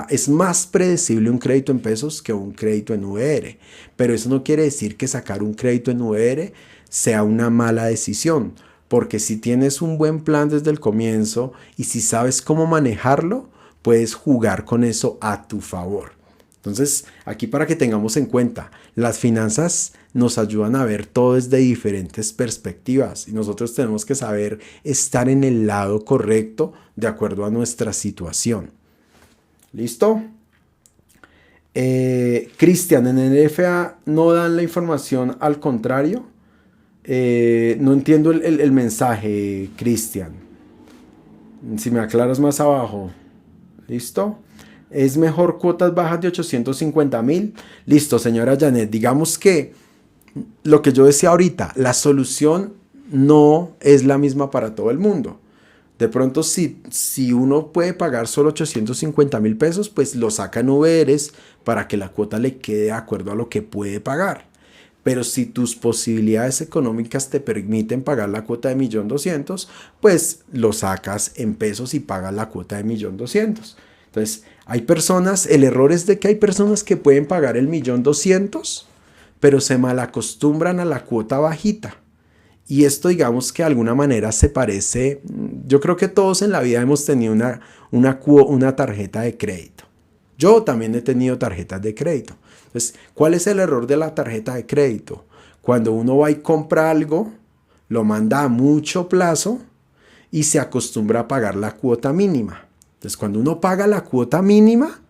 Es más predecible un crédito en pesos que un crédito en VR, pero eso no quiere decir que sacar un crédito en VR sea una mala decisión, porque si tienes un buen plan desde el comienzo y si sabes cómo manejarlo, puedes jugar con eso a tu favor. Entonces, aquí para que tengamos en cuenta, las finanzas nos ayudan a ver todo desde diferentes perspectivas y nosotros tenemos que saber estar en el lado correcto de acuerdo a nuestra situación. ¿Listo? Cristian, en el FA no dan la información al contrario. No entiendo el mensaje, Cristian. Si me aclaras más abajo. ¿Listo? Es mejor cuotas bajas de 850,000. Listo, señora Janet. Digamos que lo que yo decía ahorita, la solución no es la misma para todo el mundo. De pronto, si uno puede pagar solo 850,000 pesos, pues lo saca en VRs para que la cuota le quede de acuerdo a lo que puede pagar. Pero si tus posibilidades económicas te permiten pagar la cuota de 1.200.000, pues lo sacas en pesos y pagas la cuota de 1.200.000. Entonces, hay personas, el error es de que hay personas que pueden pagar el 1.200.000, pero se malacostumbran a la cuota bajita. Y esto, digamos que de alguna manera se parece, yo creo que todos en la vida hemos tenido una tarjeta de crédito. Yo también he tenido tarjetas de crédito. Entonces, ¿cuál es el error de la tarjeta de crédito? Cuando uno va y compra algo, lo manda a mucho plazo y se acostumbra a pagar la cuota mínima. Entonces, cuando uno paga la cuota mínima,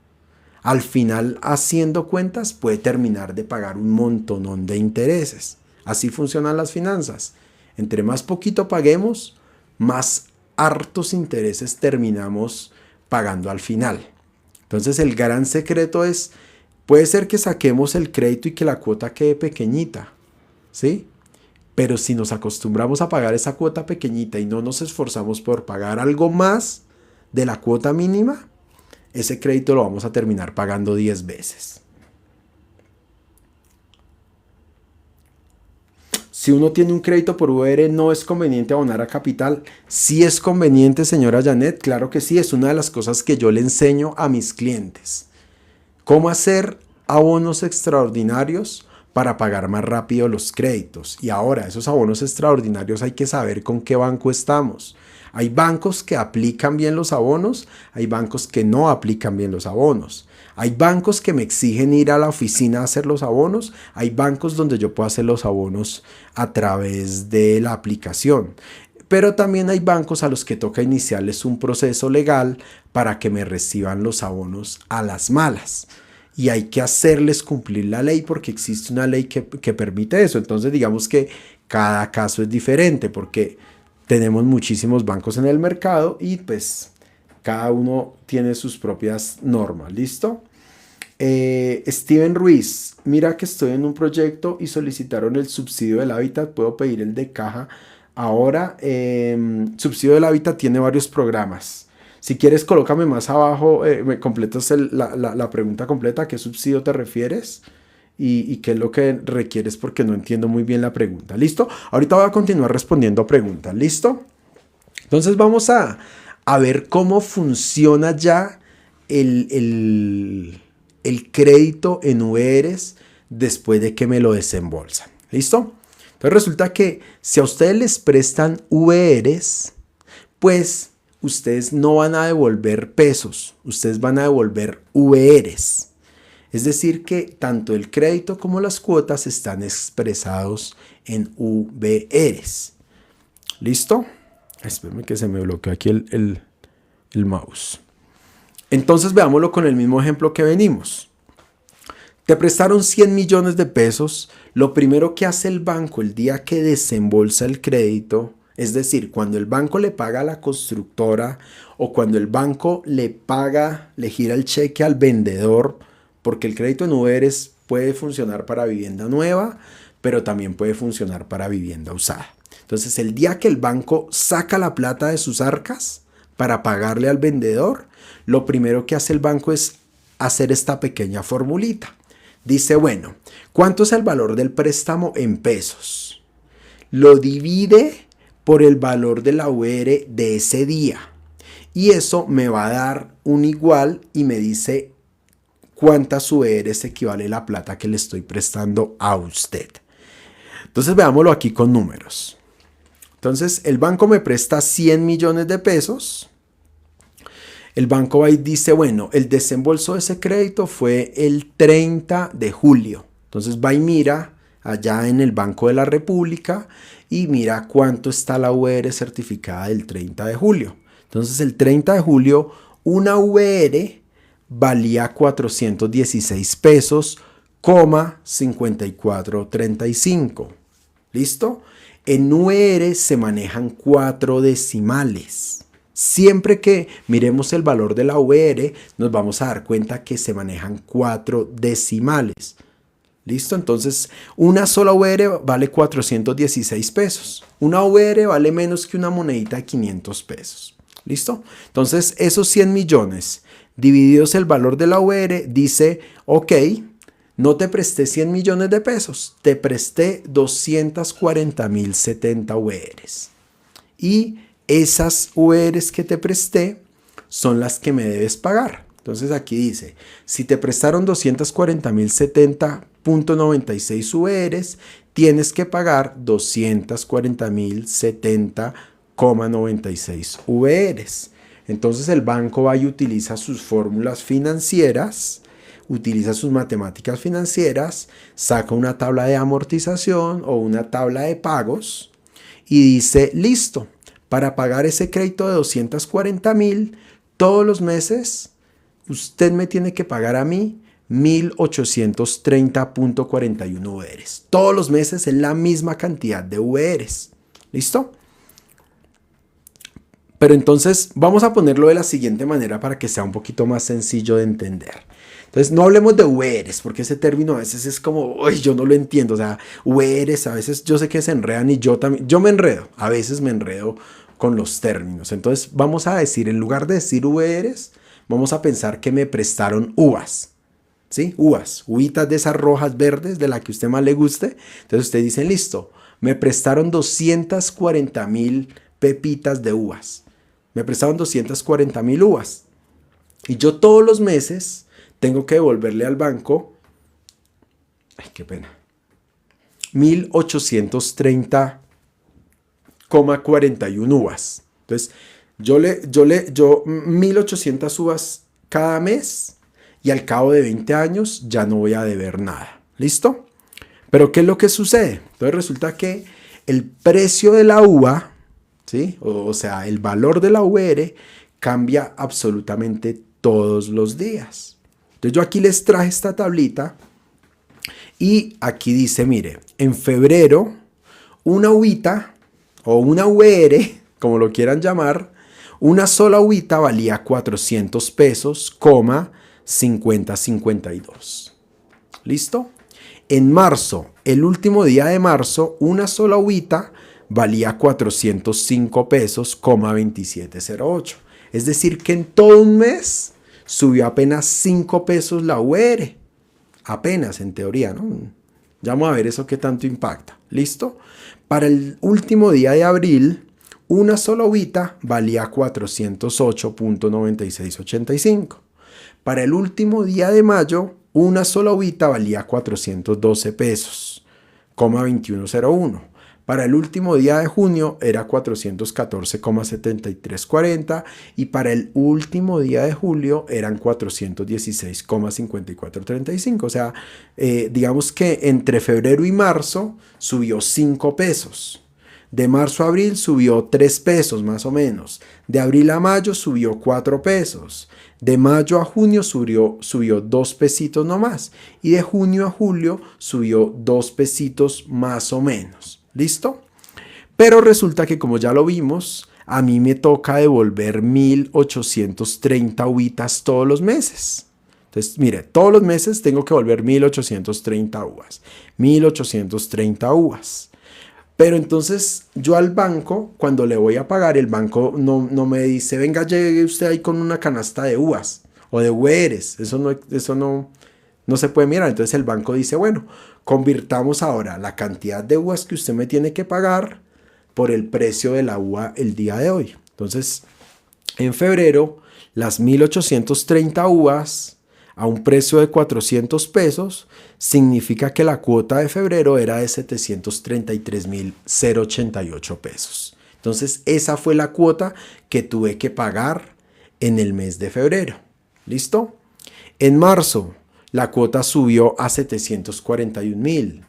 al final, haciendo cuentas, puede terminar de pagar un montonón de intereses. Así funcionan las finanzas. Entre más poquito paguemos, más hartos intereses terminamos pagando al final. Entonces, el gran secreto es, puede ser que saquemos el crédito y que la cuota quede pequeñita, ¿sí? Pero si nos acostumbramos a pagar esa cuota pequeñita y no nos esforzamos por pagar algo más de la cuota mínima, ese crédito lo vamos a terminar pagando 10 veces. Si uno tiene un crédito por VR, ¿no es conveniente abonar a capital? Sí es conveniente, señora Janet, claro que sí, es una de las cosas que yo le enseño a mis clientes. ¿Cómo hacer abonos extraordinarios para pagar más rápido los créditos? Y ahora, esos abonos extraordinarios hay que saber con qué banco estamos. Hay bancos que aplican bien los abonos, hay bancos que no aplican bien los abonos. Hay bancos que me exigen ir a la oficina a hacer los abonos, hay bancos donde yo puedo hacer los abonos a través de la aplicación. Pero también hay bancos a los que toca iniciarles un proceso legal para que me reciban los abonos a las malas. Y hay que hacerles cumplir la ley porque existe una ley que permite eso. Entonces digamos que cada caso es diferente porque tenemos muchísimos bancos en el mercado y pues cada uno tiene sus propias normas. ¿Listo? Steven Ruiz, mira que estoy en un proyecto y solicitaron el subsidio del hábitat, puedo pedir el de caja. Ahora, subsidio del hábitat tiene varios programas. Si quieres, colócame más abajo, me completas la pregunta completa, ¿a qué subsidio te refieres? Y qué es lo que requieres porque no entiendo muy bien la pregunta. ¿Listo? Ahorita voy a continuar respondiendo a preguntas. ¿Listo? Entonces vamos a ver cómo funciona ya el crédito en VRs después de que me lo desembolsan. ¿Listo? Entonces resulta que si a ustedes les prestan VRs, pues ustedes no van a devolver pesos, ustedes van a devolver VRs. Es decir que tanto el crédito como las cuotas están expresados en VRs. ¿Listo? Espérame que se me bloqueó aquí el mouse. Entonces veámoslo con el mismo ejemplo que venimos. Te prestaron 100 millones de pesos. Lo primero que hace el banco el día que desembolsa el crédito, es decir, cuando el banco le paga a la constructora o cuando el banco le gira el cheque al vendedor, porque el crédito en VRs puede funcionar para vivienda nueva, pero también puede funcionar para vivienda usada. Entonces, el día que el banco saca la plata de sus arcas para pagarle al vendedor, lo primero que hace el banco es hacer esta pequeña formulita. Dice, bueno, ¿cuánto es el valor del préstamo en pesos? Lo divide por el valor de la VR de ese día. Y eso me va a dar un igual y me dice cuántas VRs equivale la plata que le estoy prestando a usted. Entonces veámoslo aquí con números. Entonces el banco me presta 100 millones de pesos. El banco va y dice, bueno, el desembolso de ese crédito fue el 30 de julio. Entonces va y mira allá en el Banco de la República y mira cuánto está la VR certificada del 30 de julio. Entonces el 30 de julio una VR valía 416 pesos, 5435. ¿Listo? En VR se manejan 4 decimales. Siempre que miremos el valor de la VR, nos vamos a dar cuenta que se manejan 4 decimales. ¿Listo? Entonces, una sola VR vale 416 pesos. Una VR vale menos que una monedita de 500 pesos. ¿Listo? Entonces, esos 100 millones divididos el valor de la VR dice, ok, no te presté 100 millones de pesos, te presté 240.070 VRs. Y esas VRs que te presté son las que me debes pagar. Entonces aquí dice, si te prestaron 240.070.96 VRs, tienes que pagar 240.070,96 VRs. Entonces el banco va y utiliza sus fórmulas financieras, utiliza sus matemáticas financieras, saca una tabla de amortización o una tabla de pagos y dice, listo, para pagar ese crédito de 240.000 todos los meses, usted me tiene que pagar a mí 1.830.41 VRs. Todos los meses es la misma cantidad de VRs. ¿Listo? Pero entonces vamos a ponerlo de la siguiente manera para que sea un poquito más sencillo de entender. Entonces no hablemos de VRs porque ese término a veces es como, uy, yo no lo entiendo. O sea, VRs a veces yo sé que se enredan y yo también, yo me enredo, a veces me enredo con los términos. Entonces vamos a decir, en lugar de decir VRs, vamos a pensar que me prestaron uvas. ¿Sí? Uvas, uvitas de esas rojas verdes de la que a usted más le guste. Entonces usted dice, listo, me prestaron 240.000 pepitas de uvas. Me prestaron 240.000 uvas. Y yo todos los meses tengo que devolverle al banco, ay, qué pena, 1.830,41 uvas. Entonces, yo 1.800 uvas cada mes y al cabo de 20 años ya no voy a deber nada. ¿Listo? Pero ¿qué es lo que sucede? Entonces resulta que el precio de la uva ¿sí? O sea, el valor de la VR cambia absolutamente todos los días. Entonces yo aquí les traje esta tablita y aquí dice, mire, en febrero una uvita o una VR, como lo quieran llamar, una sola uvita valía 400 pesos, 50,52. ¿Listo? En marzo, el último día de marzo, una sola uvita valía 405 pesos, 2708. Es decir, que en todo un mes subió apenas 5 pesos la UR. Apenas, en teoría, ¿no? Ya vamos a ver eso qué tanto impacta. ¿Listo? Para el último día de abril, una sola uvita valía 408,9685. Para el último día de mayo, una sola uvita valía 412 pesos, 2101. Para el último día de junio era 414,7340 y para el último día de julio eran 416,5435. O sea, digamos que entre febrero y marzo subió 5 pesos. De marzo a abril subió 3 pesos más o menos. De abril a mayo subió 4 pesos. De mayo a junio subió 2 pesitos nomás. Y de junio a julio subió 2 pesitos más o menos. ¿Listo? Pero resulta que, como ya lo vimos, a mí me toca devolver 1,830 uvitas todos los meses. Entonces, mire, todos los meses tengo que devolver 1,830 uvas. 1,830 uvas. Pero entonces yo al banco, cuando le voy a pagar, el banco no me dice, venga, llegue usted ahí con una canasta de uvas o de URs. Eso no se puede mirar. Entonces el banco dice, bueno, convirtamos ahora la cantidad de uvas que usted me tiene que pagar por el precio de la uva el día de hoy. Entonces, en febrero, las 1,830 uvas a un precio de 400 pesos, significa que la cuota de febrero era de 733,088 pesos. Entonces, esa fue la cuota que tuve que pagar en el mes de febrero. ¿Listo? En marzo, la cuota subió a 741,000.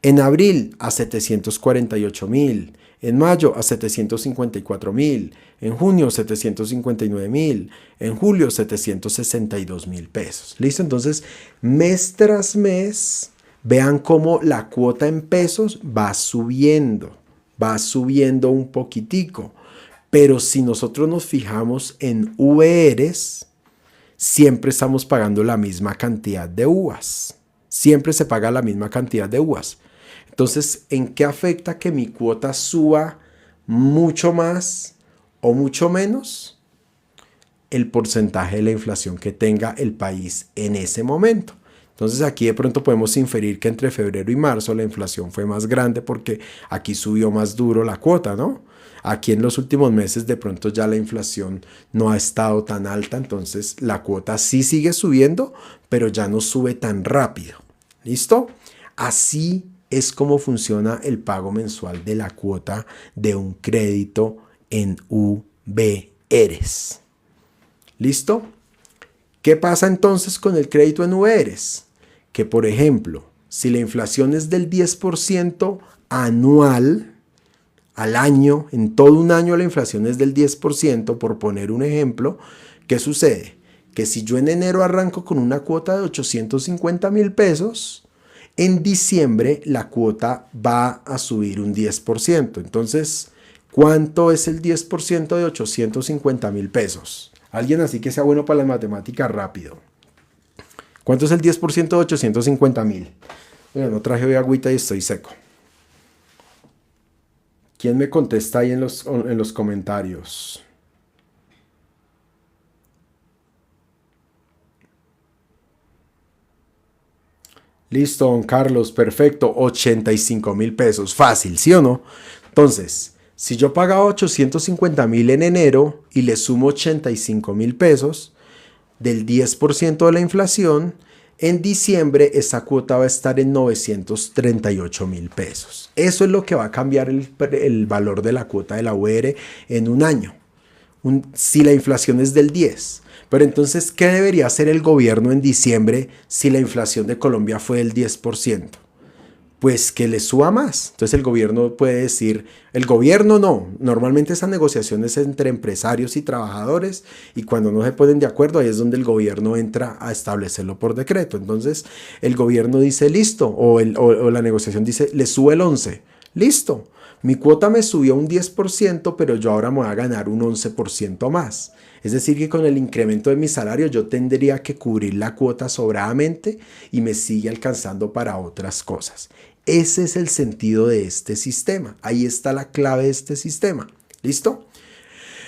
En abril, a 748,000. En mayo a 754,000, en junio 759,000, en julio 762,000 pesos. ¿Listo? Entonces, mes tras mes, vean cómo la cuota en pesos va subiendo un poquitico. Pero si nosotros nos fijamos en VRs, siempre estamos pagando la misma cantidad de uvas. Siempre se paga la misma cantidad de uvas. Entonces, ¿en qué afecta que mi cuota suba mucho más o mucho menos? El porcentaje de la inflación que tenga el país en ese momento. Entonces, aquí de pronto podemos inferir que entre febrero y marzo la inflación fue más grande porque aquí subió más duro la cuota, ¿no? Aquí en los últimos meses de pronto ya la inflación no ha estado tan alta, entonces la cuota sí sigue subiendo, pero ya no sube tan rápido. ¿Listo? Así es como funciona el pago mensual de la cuota de un crédito en VRs. ¿Listo? ¿Qué pasa entonces con el crédito en VRs? Que, por ejemplo, si la inflación es del 10% anual, al año, en todo un año la inflación es del 10%, por poner un ejemplo, ¿qué sucede? Que si yo en enero arranco con una cuota de 850,000 pesos, en diciembre la cuota va a subir un 10%. Entonces, ¿cuánto es el 10% de 850,000 pesos? Alguien así que sea bueno para las matemáticas rápido. ¿Cuánto es el 10% de 850,000? Bueno, no traje hoy agüita y estoy seco. ¿Quién me contesta ahí en los comentarios? Listo, don Carlos, perfecto, 85,000 pesos, fácil, ¿sí o no? Entonces, si yo pagaba 850,000 en enero y le sumo 85,000 pesos del 10% de la inflación, en diciembre esa cuota va a estar en 938,000 pesos. Eso es lo que va a cambiar el valor de la cuota de la UR en un año, si la inflación es del 10%. Pero entonces, ¿qué debería hacer el gobierno en diciembre si la inflación de Colombia fue del 10%? pues que le suba más. Entonces el gobierno puede decir, el gobierno no, normalmente esa negociación es entre empresarios y trabajadores y cuando no se ponen de acuerdo ahí es donde el gobierno entra a establecerlo por decreto. Entonces el gobierno dice listo o la negociación dice le sube el 11, listo. Mi cuota me subió un 10%, pero yo ahora me voy a ganar un 11% más. Es decir, que con el incremento de mi salario yo tendría que cubrir la cuota sobradamente y me sigue alcanzando para otras cosas. Ese es el sentido de este sistema. Ahí está la clave de este sistema. ¿Listo?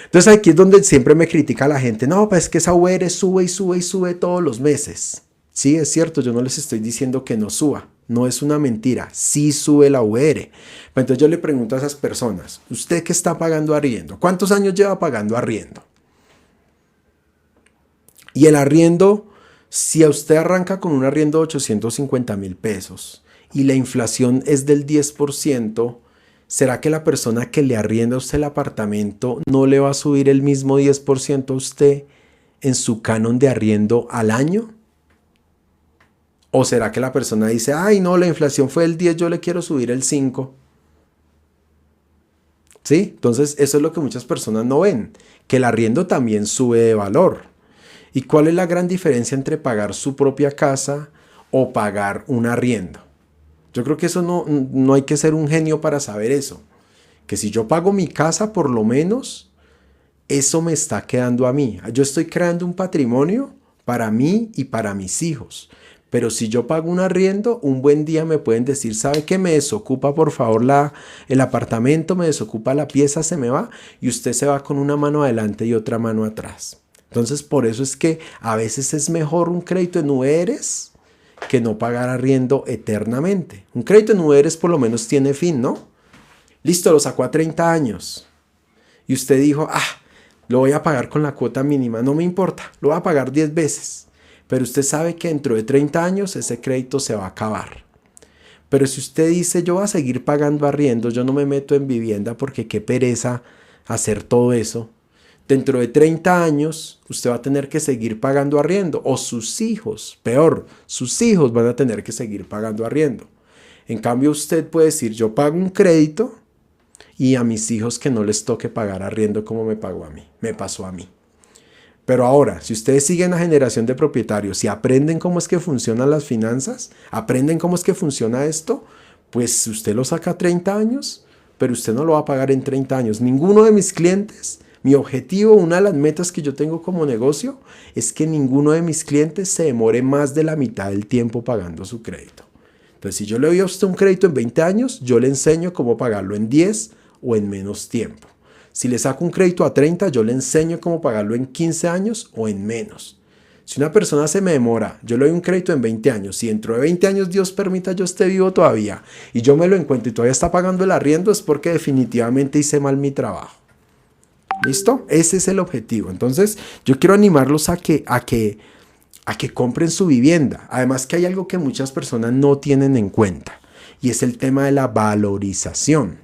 Entonces aquí es donde siempre me critica la gente. No, pues es que esa UR sube y sube y sube todos los meses. Sí, es cierto, yo no les estoy diciendo que no suba. No es una mentira, sí sube la UR. Entonces yo le pregunto a esas personas, ¿usted qué está pagando arriendo? ¿Cuántos años lleva pagando arriendo? Y el arriendo, si a usted arranca con un arriendo de 850 pesos y la inflación es del 10%, ¿será que la persona que le arrienda a usted el apartamento no le va a subir el mismo 10% a usted en su canon de arriendo al año? ¿O será que la persona dice, ay no, la inflación fue el 10, yo le quiero subir el 5? ¿Sí? Entonces eso es lo que muchas personas no ven, que el arriendo también sube de valor. ¿Y cuál es la gran diferencia entre pagar su propia casa o pagar un arriendo? Yo creo que eso no hay que ser un genio para saber eso. Que si yo pago mi casa, por lo menos, eso me está quedando a mí. Yo estoy creando un patrimonio para mí y para mis hijos. Pero si yo pago un arriendo, un buen día me pueden decir, ¿sabe qué? Me desocupa por favor el apartamento, me desocupa la pieza, se me va y usted se va con una mano adelante y otra mano atrás. Entonces por eso es que a veces es mejor un crédito en UERES que no pagar arriendo eternamente. Un crédito en UERES por lo menos tiene fin, ¿no? Listo, lo sacó a 30 años y usted dijo, lo voy a pagar con la cuota mínima, no me importa, lo voy a pagar 10 veces. Pero usted sabe que dentro de 30 años ese crédito se va a acabar. Pero si usted dice, yo voy a seguir pagando arriendo, yo no me meto en vivienda porque qué pereza hacer todo eso. Dentro de 30 años usted va a tener que seguir pagando arriendo. O sus hijos, peor, sus hijos van a tener que seguir pagando arriendo. En cambio usted puede decir, yo pago un crédito y a mis hijos que no les toque pagar arriendo como me pagó a mí, me pasó a mí. Pero ahora, si ustedes siguen la generación de propietarios y aprenden cómo es que funcionan las finanzas, aprenden cómo es que funciona esto, pues usted lo saca a 30 años, pero usted no lo va a pagar en 30 años. Ninguno de mis clientes, mi objetivo, una de las metas que yo tengo como negocio, es que ninguno de mis clientes se demore más de la mitad del tiempo pagando su crédito. Entonces, si yo le doy a usted un crédito en 20 años, yo le enseño cómo pagarlo en 10 o en menos tiempo. Si le saco un crédito a 30, yo le enseño cómo pagarlo en 15 años o en menos. Si una persona se me demora, yo le doy un crédito en 20 años. Si dentro de 20 años, Dios permita, yo esté vivo todavía y yo me lo encuentro y todavía está pagando el arriendo, es porque definitivamente hice mal mi trabajo. ¿Listo? Ese es el objetivo. Entonces, yo quiero animarlos a que compren su vivienda. Además que hay algo que muchas personas no tienen en cuenta y es el tema de la valorización.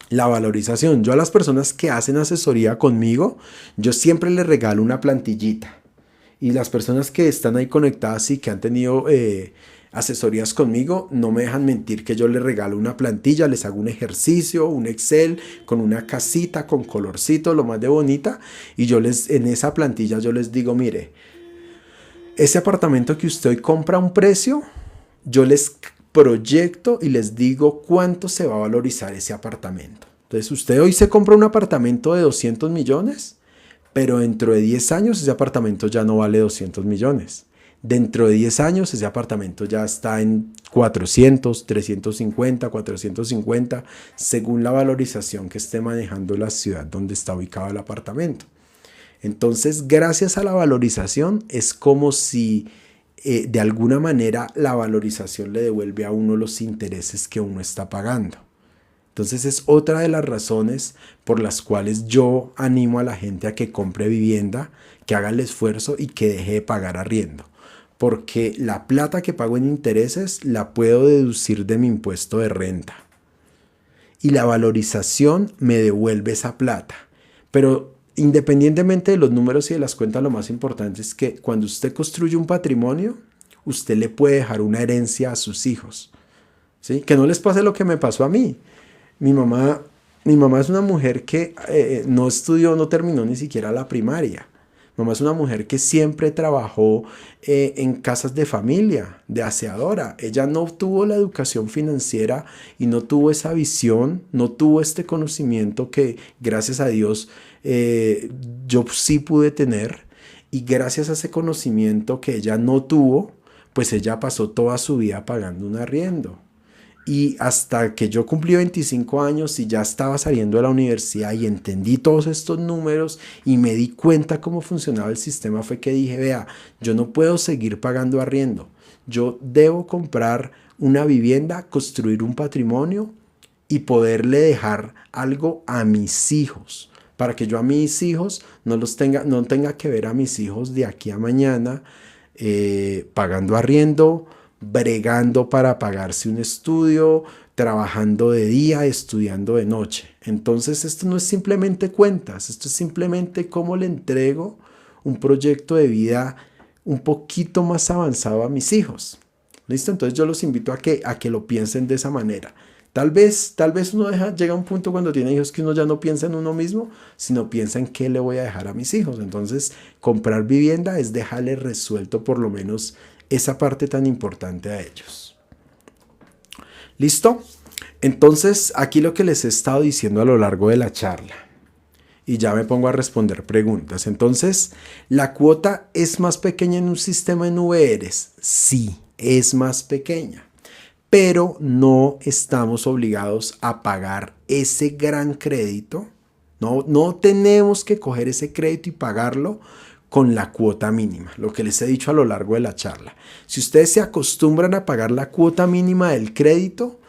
La valorización. Yo a las personas que hacen asesoría conmigo, yo siempre les regalo una plantillita. Y las personas que están ahí conectadas y que han tenido asesorías conmigo, no me dejan mentir que yo les regalo una plantilla, les hago un ejercicio, un Excel con una casita, con colorcito, lo más de bonita. Y en esa plantilla yo les digo, mire, ese apartamento que usted hoy compra a un precio, yo les proyecto y les digo cuánto se va a valorizar ese apartamento. Entonces usted hoy se compra un apartamento de 200 millones, pero dentro de 10 años ese apartamento ya no vale 200 millones. Dentro de 10 años ese apartamento ya está en 400, 350, 450, según la valorización que esté manejando la ciudad donde está ubicado el apartamento. Entonces, gracias a la valorización es como si de alguna manera la valorización le devuelve a uno los intereses que uno está pagando. Entonces es otra de las razones por las cuales yo animo a la gente a que compre vivienda, que haga el esfuerzo y que deje de pagar arriendo. Porque la plata que pago en intereses la puedo deducir de mi impuesto de renta. Y la valorización me devuelve esa plata. Pero independientemente de los números y de las cuentas, lo más importante es que cuando usted construye un patrimonio, usted le puede dejar una herencia a sus hijos, ¿sí? Que no les pase lo que me pasó a mí. Mi mamá, mi mamá es una mujer que no estudió, no terminó ni siquiera la primaria. Mi mamá es una mujer que siempre trabajó en casas de familia, de aseadora. Ella no tuvo la educación financiera y no tuvo esa visión, no tuvo este conocimiento que, gracias a Dios, yo sí pude tener. Y gracias a ese conocimiento que ella no tuvo, pues ella pasó toda su vida pagando un arriendo. Y hasta que yo cumplí 25 años y ya estaba saliendo de la universidad y entendí todos estos números y me di cuenta cómo funcionaba el sistema, fue que dije, vea, yo no puedo seguir pagando arriendo. Yo debo comprar una vivienda, construir un patrimonio y poderle dejar algo a mis hijos, para que yo a mis hijos no tenga que ver a mis hijos de aquí a mañana pagando arriendo, bregando para pagarse un estudio, trabajando de día, estudiando de noche. Entonces esto no es simplemente cuentas, esto es simplemente cómo le entrego un proyecto de vida un poquito más avanzado a mis hijos. ¿Listo? Entonces yo los invito a que lo piensen de esa manera. Tal vez uno llega a un punto cuando tiene hijos que uno ya no piensa en uno mismo, sino piensa en qué le voy a dejar a mis hijos. Entonces, comprar vivienda es dejarle resuelto por lo menos esa parte tan importante a ellos. ¿Listo? Entonces, aquí lo que les he estado diciendo a lo largo de la charla. Y ya me pongo a responder preguntas. Entonces, ¿la cuota es más pequeña en un sistema en VRs? Sí, es más pequeña. Pero no estamos obligados a pagar ese gran crédito. No tenemos que coger ese crédito y pagarlo con la cuota mínima, lo que les he dicho a lo largo de la charla. Si ustedes se acostumbran a pagar la cuota mínima del crédito,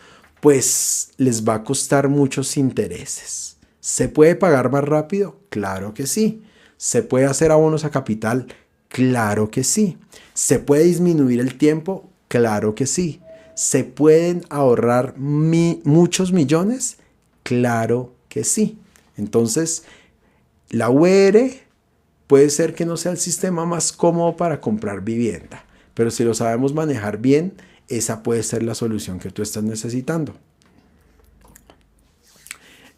pues les va a costar muchos intereses. ¿Se puede pagar más rápido? Claro que sí. ¿Se puede hacer abonos a capital? Claro que sí. ¿Se puede disminuir el tiempo? Claro que sí. ¿Se pueden ahorrar muchos millones? Claro que sí. Entonces, la UR puede ser que no sea el sistema más cómodo para comprar vivienda, pero si lo sabemos manejar bien, esa puede ser la solución que tú estás necesitando.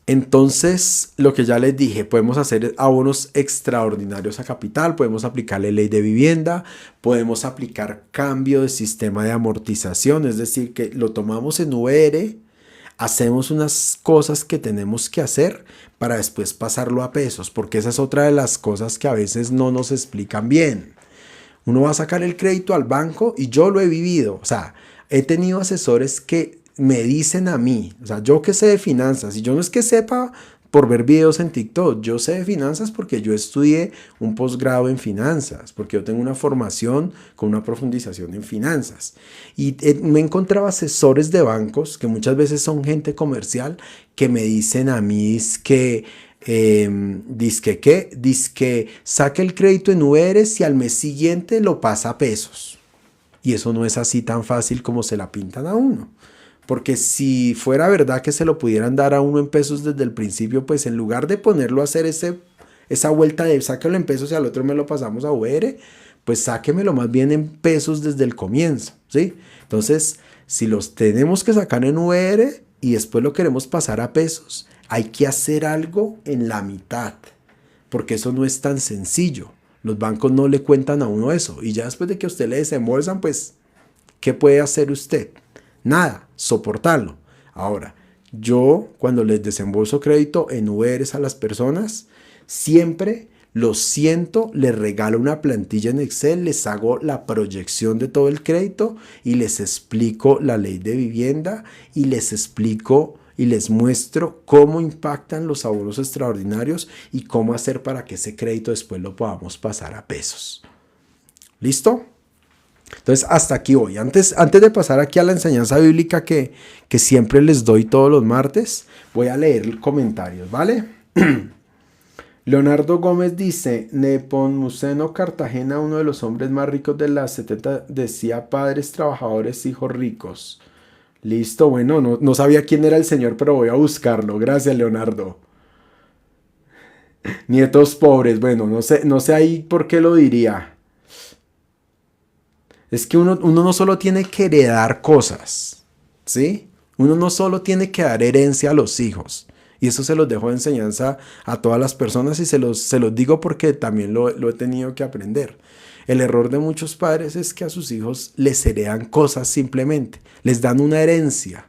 Entonces, lo que ya les dije, podemos hacer abonos extraordinarios a capital, podemos aplicarle ley de vivienda, podemos aplicar cambio de sistema de amortización, es decir, que lo tomamos en VR, hacemos unas cosas que tenemos que hacer para después pasarlo a pesos, porque esa es otra de las cosas que a veces no nos explican bien. Uno va a sacar el crédito al banco y yo lo he vivido, o sea, he tenido asesores que me dicen a mí, o sea, yo que sé de finanzas, y yo no es que sepa por ver videos en TikTok, yo sé de finanzas porque yo estudié un posgrado en finanzas, porque yo tengo una formación con una profundización en finanzas. Y me encontraba asesores de bancos, que muchas veces son gente comercial, que me dicen a mí dizque saque el crédito en URs y al mes siguiente lo pasa a pesos. Y eso no es así tan fácil como se la pintan a uno. Porque si fuera verdad que se lo pudieran dar a uno en pesos desde el principio, pues en lugar de ponerlo a hacer esa vuelta de sáquelo en pesos y al otro me lo pasamos a VR, pues sáquemelo más bien en pesos desde el comienzo, ¿sí? Entonces, si los tenemos que sacar en VR y después lo queremos pasar a pesos, hay que hacer algo en la mitad, porque eso no es tan sencillo. Los bancos no le cuentan a uno eso. Y ya después de que a usted le desembolsan, pues, ¿qué puede hacer usted? Nada, soportarlo. Ahora, yo cuando les desembolso crédito en URs a las personas, siempre los siento, les regalo una plantilla en Excel, les hago la proyección de todo el crédito y les explico la ley de vivienda y les explico y les muestro cómo impactan los abonos extraordinarios y cómo hacer para que ese crédito después lo podamos pasar a pesos. ¿Listo? Entonces, hasta aquí voy. Antes de pasar aquí a la enseñanza bíblica que siempre les doy todos los martes, voy a leer comentarios, ¿vale? Leonardo Gómez dice, Nepomuceno Cartagena, uno de los hombres más ricos de las 70, decía padres trabajadores, hijos ricos. Listo, bueno, no sabía quién era el señor, pero voy a buscarlo. Gracias, Leonardo. Nietos pobres, bueno, no sé ahí por qué lo diría. Es que uno no solo tiene que heredar cosas, ¿sí? Uno no solo tiene que dar herencia a los hijos. Y eso se los dejo de enseñanza a todas las personas y se los digo porque también lo he tenido que aprender. El error de muchos padres es que a sus hijos les heredan cosas simplemente. Les dan una herencia,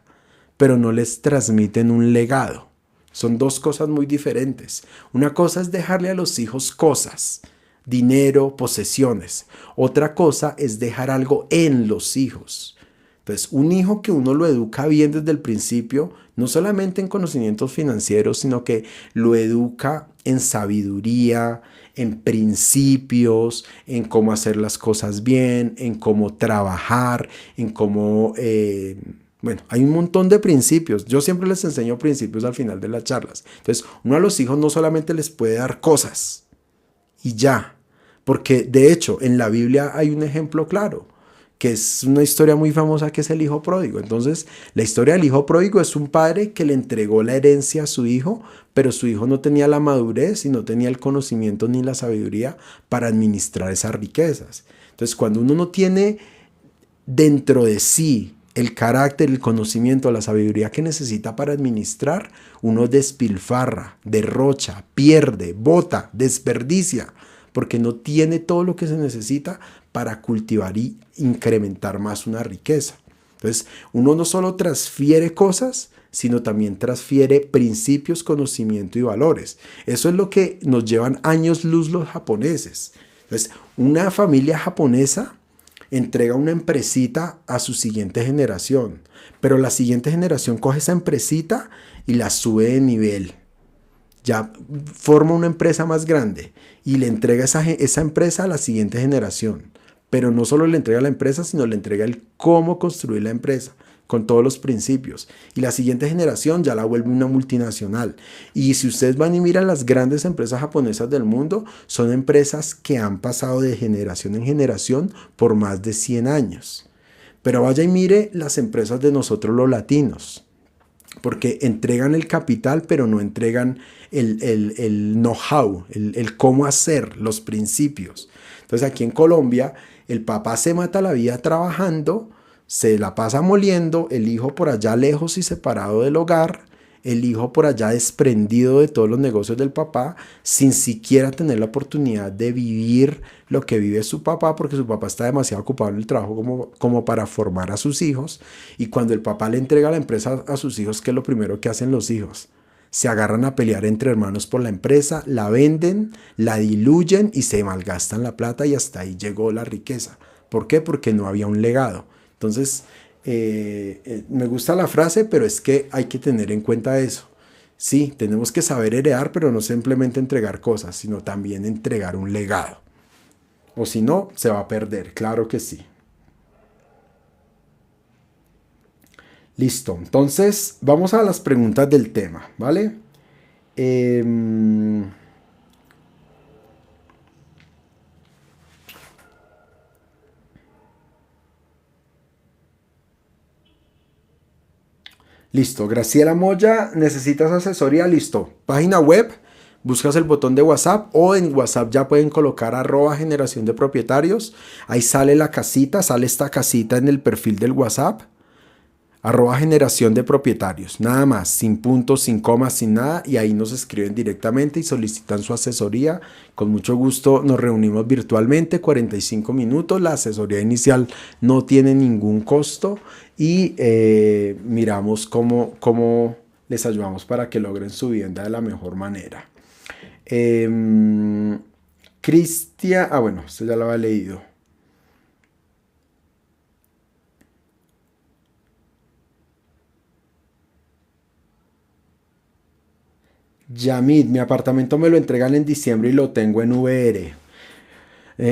pero no les transmiten un legado. Son dos cosas muy diferentes. Una cosa es dejarle a los hijos cosas, dinero, posesiones. Otra cosa es dejar algo en los hijos. Entonces, un hijo que uno lo educa bien desde el principio, no solamente en conocimientos financieros, sino que lo educa en sabiduría, en principios, en cómo hacer las cosas bien, en cómo trabajar, en cómo... bueno, hay un montón de principios. Yo siempre les enseño principios al final de las charlas. Entonces, uno a los hijos no solamente les puede dar cosas y ya, porque de hecho en la Biblia hay un ejemplo claro, que es una historia muy famosa que es el hijo pródigo. Entonces, la historia del hijo pródigo es un padre que le entregó la herencia a su hijo, pero su hijo no tenía la madurez y no tenía el conocimiento ni la sabiduría para administrar esas riquezas. Entonces, cuando uno no tiene dentro de sí el carácter, el conocimiento, la sabiduría que necesita para administrar, uno despilfarra, derrocha, pierde, bota, desperdicia, porque no tiene todo lo que se necesita para cultivar y incrementar más una riqueza. Entonces, uno no solo transfiere cosas, sino también transfiere principios, conocimiento y valores. Eso es lo que nos llevan años luz los japoneses. Entonces, una familia japonesa entrega una empresita a su siguiente generación, pero la siguiente generación coge esa empresita y la sube de nivel. Ya forma una empresa más grande y le entrega esa empresa a la siguiente generación. Pero no solo le entrega la empresa, sino le entrega el cómo construir la empresa, con todos los principios. Y la siguiente generación ya la vuelve una multinacional. Y si ustedes van y miran las grandes empresas japonesas del mundo, son empresas que han pasado de generación en generación por más de 100 años. Pero vaya y mire las empresas de nosotros los latinos, porque entregan el capital, pero no entregan el know-how, el cómo hacer, los principios. Entonces aquí en Colombia, el papá se mata la vida trabajando, se la pasa moliendo, el hijo por allá lejos y separado del hogar, el hijo por allá desprendido de todos los negocios del papá, sin siquiera tener la oportunidad de vivir lo que vive su papá, porque su papá está demasiado ocupado en el trabajo como para formar a sus hijos. Y cuando el papá le entrega la empresa a sus hijos, ¿qué es lo primero que hacen los hijos? Se agarran a pelear entre hermanos por la empresa, la venden, la diluyen y se malgastan la plata, y hasta ahí llegó la riqueza. ¿Por qué? Porque no había un legado. Entonces, me gusta la frase, pero es que hay que tener en cuenta eso. Sí, tenemos que saber heredar, pero no simplemente entregar cosas, sino también entregar un legado. O si no, se va a perder, claro que sí. Listo, entonces vamos a las preguntas del tema, ¿vale? Listo, Graciela Moya, ¿necesitas asesoría? Listo, página web, buscas el botón de WhatsApp, o en WhatsApp ya pueden colocar @generación de propietarios. Ahí sale la casita, sale esta casita en el perfil del WhatsApp. @generación de propietarios, nada más, sin puntos, sin comas, sin nada, y ahí nos escriben directamente y solicitan su asesoría. Con mucho gusto nos reunimos virtualmente, 45 minutos, la asesoría inicial no tiene ningún costo y miramos cómo les ayudamos para que logren su vivienda de la mejor manera. Cristian, bueno, esto ya lo había leído. Yamit, mi apartamento me lo entregan en diciembre y lo tengo en VR.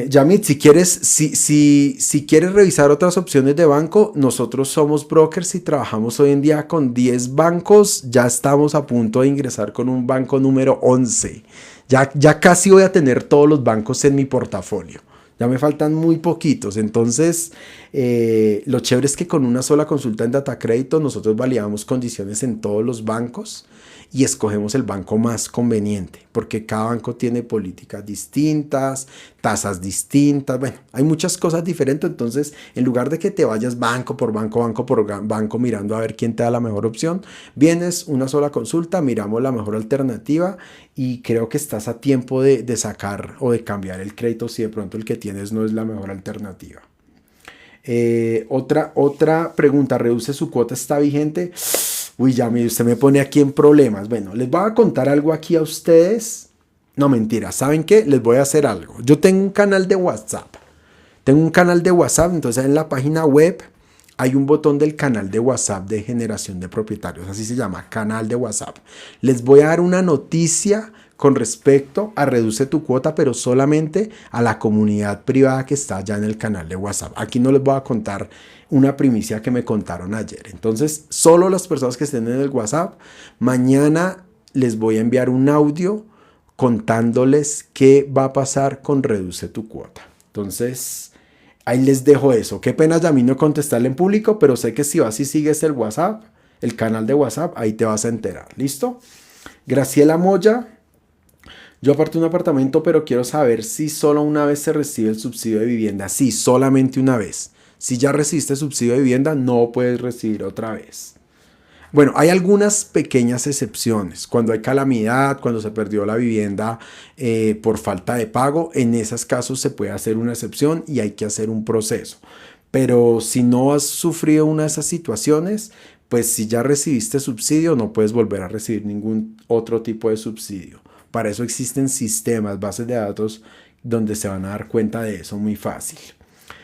Yamit, si quieres revisar otras opciones de banco, nosotros somos brokers y trabajamos hoy en día con 10 bancos. Ya estamos a punto de ingresar con un banco número 11. Ya casi voy a tener todos los bancos en mi portafolio. Ya me faltan muy poquitos. Entonces, lo chévere es que con una sola consulta en Data Crédito nosotros validamos condiciones en todos los bancos y escogemos el banco más conveniente, porque cada banco tiene políticas distintas, tasas distintas, bueno, hay muchas cosas diferentes. Entonces, en lugar de que te vayas banco por banco, banco por banco mirando a ver quién te da la mejor opción, vienes una sola consulta, miramos la mejor alternativa y creo que estás a tiempo de sacar o de cambiar el crédito si de pronto el que tienes no es la mejor alternativa. Otra pregunta, ¿reduce su cuota? ¿Está vigente? Uy, ya usted me pone aquí en problemas. Bueno, les voy a contar algo aquí a ustedes. No, mentira, ¿saben qué? Les voy a hacer algo. Yo tengo un canal de WhatsApp. Entonces en la página web hay un botón del canal de WhatsApp de generación de propietarios. Así se llama, canal de WhatsApp. Les voy a dar una noticia con respecto a reduce tu cuota, pero solamente a la comunidad privada que está ya en el canal de WhatsApp. Aquí no les voy a contar una primicia que me contaron ayer. Entonces, solo las personas que estén en el WhatsApp, mañana les voy a enviar un audio contándoles qué va a pasar con reduce tu cuota. Entonces, ahí les dejo eso. Qué pena ya a mí no contestarle en público, pero sé que si vas y sigues el WhatsApp, el canal de WhatsApp, ahí te vas a enterar. ¿Listo? Graciela Moya. Yo aparté un apartamento, pero quiero saber si solo una vez se recibe el subsidio de vivienda. Sí, solamente una vez. Si ya recibiste subsidio de vivienda, no puedes recibir otra vez. Bueno, hay algunas pequeñas excepciones. Cuando hay calamidad, cuando se perdió la vivienda por falta de pago, en esos casos se puede hacer una excepción y hay que hacer un proceso. Pero si no has sufrido una de esas situaciones, pues si ya recibiste subsidio, no puedes volver a recibir ningún otro tipo de subsidio. Para eso existen sistemas, bases de datos, donde se van a dar cuenta de eso muy fácil.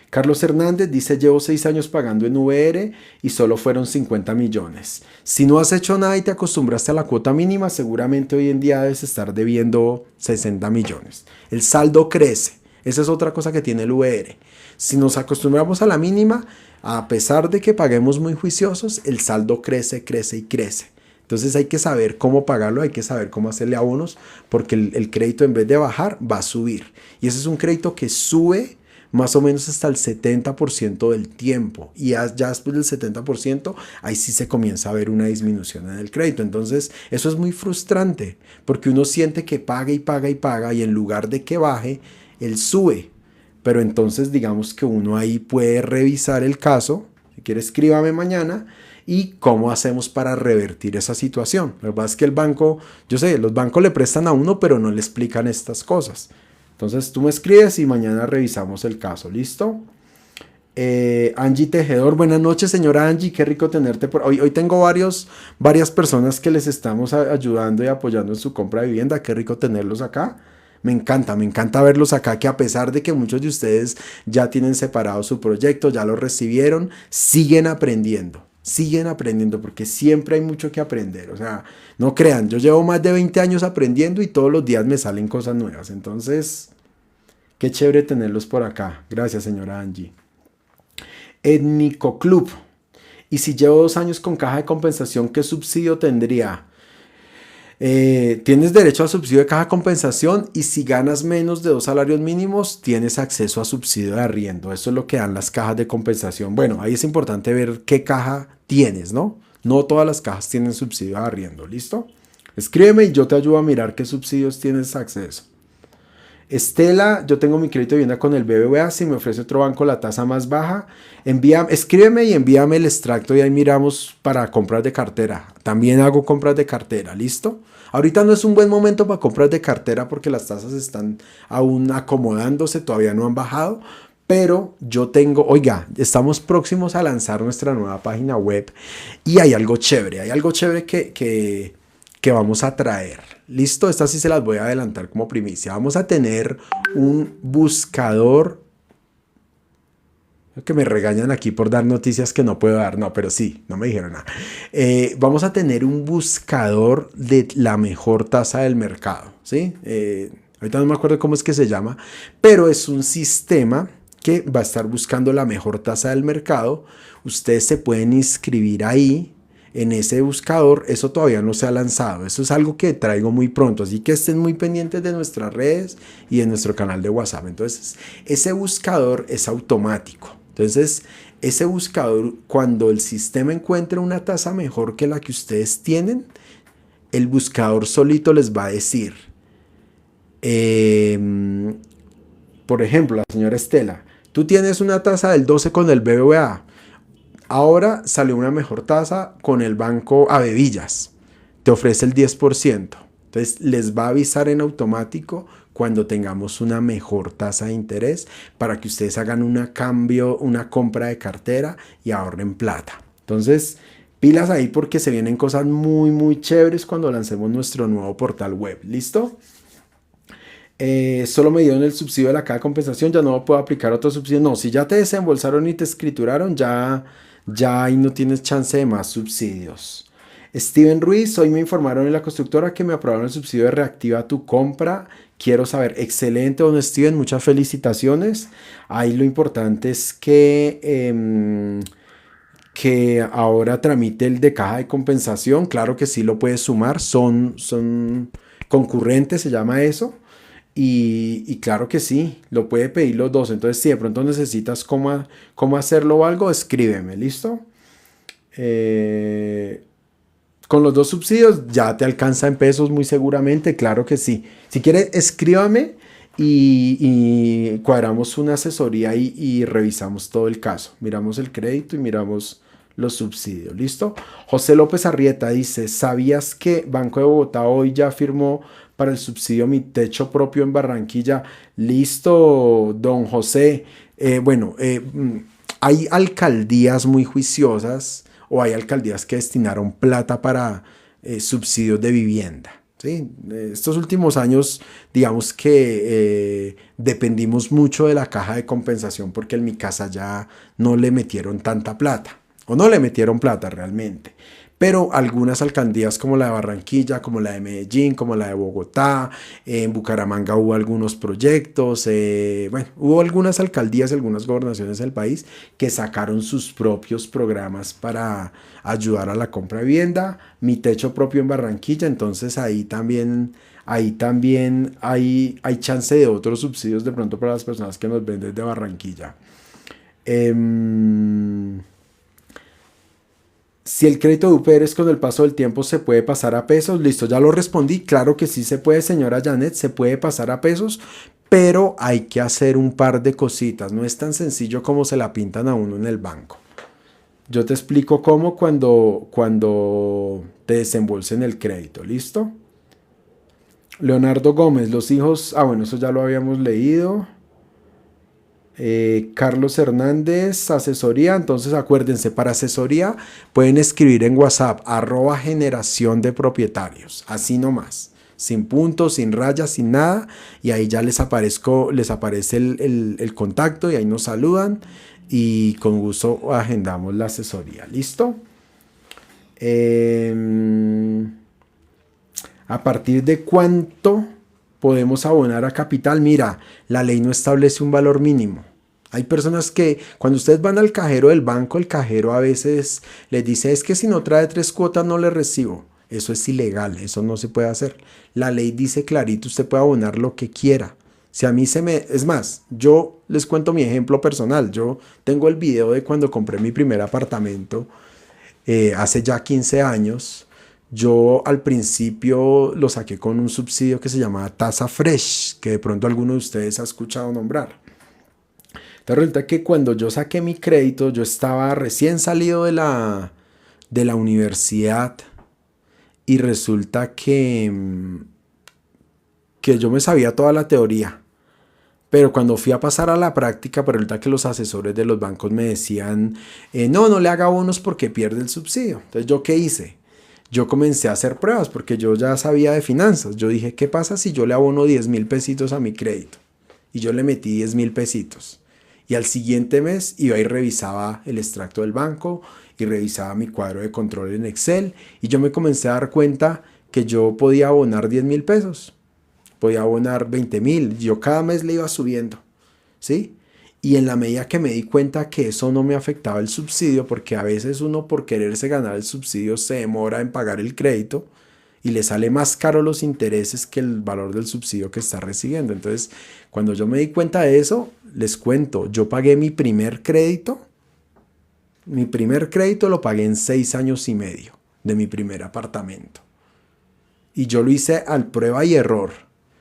Carlos Hernández dice, llevo 6 años pagando en VR y solo fueron 50 millones. Si no has hecho nada y te acostumbraste a la cuota mínima, seguramente hoy en día debes estar debiendo 60 millones. El saldo crece. Esa es otra cosa que tiene el VR. Si nos acostumbramos a la mínima, a pesar de que paguemos muy juiciosos, el saldo crece, crece y crece. Entonces hay que saber cómo pagarlo, hay que saber cómo hacerle abonos, porque el crédito en vez de bajar va a subir. Y ese es un crédito que sube más o menos hasta el 70% del tiempo. Y ya después del 70%, ahí sí se comienza a ver una disminución en el crédito. Entonces eso es muy frustrante, porque uno siente que paga y paga y paga, y en lugar de que baje, él sube. Pero entonces digamos que uno ahí puede revisar el caso. Si quiere, escríbame mañana. ¿Y cómo hacemos para revertir esa situación? La verdad es que el banco, yo sé, los bancos le prestan a uno, pero no le explican estas cosas. Entonces tú me escribes y mañana revisamos el caso. ¿Listo? Angie Tejedor, buenas noches, señora Angie, qué rico tenerte por hoy. Hoy tengo varias personas que les estamos ayudando y apoyando en su compra de vivienda. Qué rico tenerlos acá. Me encanta verlos acá, que a pesar de que muchos de ustedes ya tienen separado su proyecto, ya lo recibieron, siguen aprendiendo porque siempre hay mucho que aprender. O sea, no crean, yo llevo más de 20 años aprendiendo y todos los días me salen cosas nuevas. Entonces, qué chévere tenerlos por acá. Gracias, señora Angie. Étnico Club. Y si llevo 2 años con caja de compensación, ¿qué subsidio tendría? Tienes derecho a subsidio de caja de compensación, y si ganas menos de 2 salarios mínimos, tienes acceso a subsidio de arriendo. Eso es lo que dan las cajas de compensación. Bueno, ahí es importante ver qué caja tienes, ¿no? No todas las cajas tienen subsidio de arriendo, ¿listo? Escríbeme y yo te ayudo a mirar qué subsidios tienes acceso. Estela, yo tengo mi crédito de vivienda con el BBVA, si me ofrece otro banco la tasa más baja, escríbeme y envíame el extracto y ahí miramos para compras de cartera. También hago compras de cartera, ¿listo? Ahorita no es un buen momento para compras de cartera porque las tasas están aún acomodándose, todavía no han bajado, pero estamos próximos a lanzar nuestra nueva página web y hay algo chévere que vamos a traer. Listo, estas sí se las voy a adelantar como primicia. Vamos a tener un buscador, que me regañan aquí por dar noticias que no puedo dar, no, pero sí, no me dijeron nada. Vamos a tener un buscador de la mejor tasa del mercado, ¿sí? Ahorita no me acuerdo cómo es que se llama, pero es un sistema que va a estar buscando la mejor tasa del mercado. Ustedes se pueden inscribir ahí en ese buscador. Eso todavía no se ha lanzado, eso es algo que traigo muy pronto, así que estén muy pendientes de nuestras redes y de nuestro canal de WhatsApp. Entonces, ese buscador es automático. Entonces, ese buscador, cuando el sistema encuentre una tasa mejor que la que ustedes tienen, el buscador solito les va a decir, por ejemplo, la señora Estela, tú tienes una tasa del 12 con el BBVA, ahora salió una mejor tasa con el banco Avevillas, te ofrece el 10%. Entonces les va a avisar en automático cuando tengamos una mejor tasa de interés para que ustedes hagan una compra de cartera y ahorren plata. Entonces, pilas ahí porque se vienen cosas muy, muy chéveres cuando lancemos nuestro nuevo portal web. ¿Listo? Solo me dieron el subsidio de la caja de compensación, ya no puedo aplicar otro subsidio. No, si ya te desembolsaron y te escrituraron, ya ahí no tienes chance de más subsidios. Steven Ruiz, hoy me informaron en la constructora que me aprobaron el subsidio de Reactiva tu compra. Quiero saber, excelente, don Steven, muchas felicitaciones. Ahí lo importante es que ahora tramite el de caja de compensación. Claro que sí lo puedes sumar, son concurrentes, se llama eso. Y claro que sí, lo puede pedir los dos. Entonces, si de pronto necesitas cómo hacerlo o algo, escríbeme, ¿listo? Con los dos subsidios ya te alcanza en pesos muy seguramente, claro que sí. Si quiere, escríbame y cuadramos una asesoría y revisamos todo el caso. Miramos el crédito y miramos los subsidios, ¿listo? José López Arrieta dice, ¿sabías que Banco de Bogotá hoy ya firmó para el subsidio Mi Techo Propio en Barranquilla? Listo, don José. Hay alcaldías muy juiciosas o hay alcaldías que destinaron plata para subsidios de vivienda. ¿Sí? Estos últimos años, digamos que dependimos mucho de la caja de compensación porque en mi casa ya no le metieron tanta plata o no le metieron plata realmente. Pero algunas alcaldías como la de Barranquilla, como la de Medellín, como la de Bogotá, en Bucaramanga hubo algunos proyectos, hubo algunas alcaldías, algunas gobernaciones del país que sacaron sus propios programas para ayudar a la compra de vivienda. Mi Techo Propio en Barranquilla, entonces ahí también hay chance de otros subsidios de pronto para las personas que nos ven desde Barranquilla. Si el crédito de UPR con el paso del tiempo se puede pasar a pesos, listo, ya lo respondí, claro que sí se puede, señora Janet, se puede pasar a pesos, pero hay que hacer un par de cositas, no es tan sencillo como se la pintan a uno en el banco. Yo te explico cómo cuando te desembolsen el crédito, ¿listo? Leonardo Gómez, los hijos, bueno, eso ya lo habíamos leído. Carlos Hernández, asesoría. Entonces acuérdense, para asesoría pueden escribir en WhatsApp @generación de propietarios, así nomás, sin puntos, sin rayas, sin nada, y ahí ya les aparece el contacto y ahí nos saludan y con gusto agendamos la asesoría. ¿Listo? ¿A partir de cuánto podemos abonar a capital? Mira, la ley no establece un valor mínimo. Hay personas que cuando ustedes van al cajero del banco, el cajero a veces les dice, es que si no trae 3 cuotas no le recibo. Eso es ilegal, eso no se puede hacer. La ley dice clarito, usted puede abonar lo que quiera. Si a mí es más, yo les cuento mi ejemplo personal. Yo tengo el video de cuando compré mi primer apartamento hace ya 15 años. Yo al principio lo saqué con un subsidio que se llamaba Tasa Fresh, que de pronto alguno de ustedes ha escuchado nombrar. Entonces resulta que cuando yo saqué mi crédito, yo estaba recién salido de la universidad y resulta que yo me sabía toda la teoría. Pero cuando fui a pasar a la práctica, pues resulta que los asesores de los bancos me decían, no le haga bonos porque pierde el subsidio. Entonces, ¿yo qué hice? Yo comencé a hacer pruebas porque yo ya sabía de finanzas. Yo dije, ¿qué pasa si yo le abono 10,000 pesitos a mi crédito? Y yo le metí 10,000 pesitos. Y al siguiente mes iba y revisaba el extracto del banco y revisaba mi cuadro de control en Excel. Y yo me comencé a dar cuenta que yo podía abonar 10,000 pesos. Podía abonar 20,000. Yo cada mes le iba subiendo. ¿Sí? Y en la medida que me di cuenta que eso no me afectaba el subsidio, porque a veces uno por quererse ganar el subsidio se demora en pagar el crédito y le sale más caro los intereses que el valor del subsidio que está recibiendo. Entonces, cuando yo me di cuenta de eso, les cuento, yo pagué mi primer crédito. Mi primer crédito lo pagué en 6 años y medio de mi primer apartamento. y yo lo hice al prueba y error.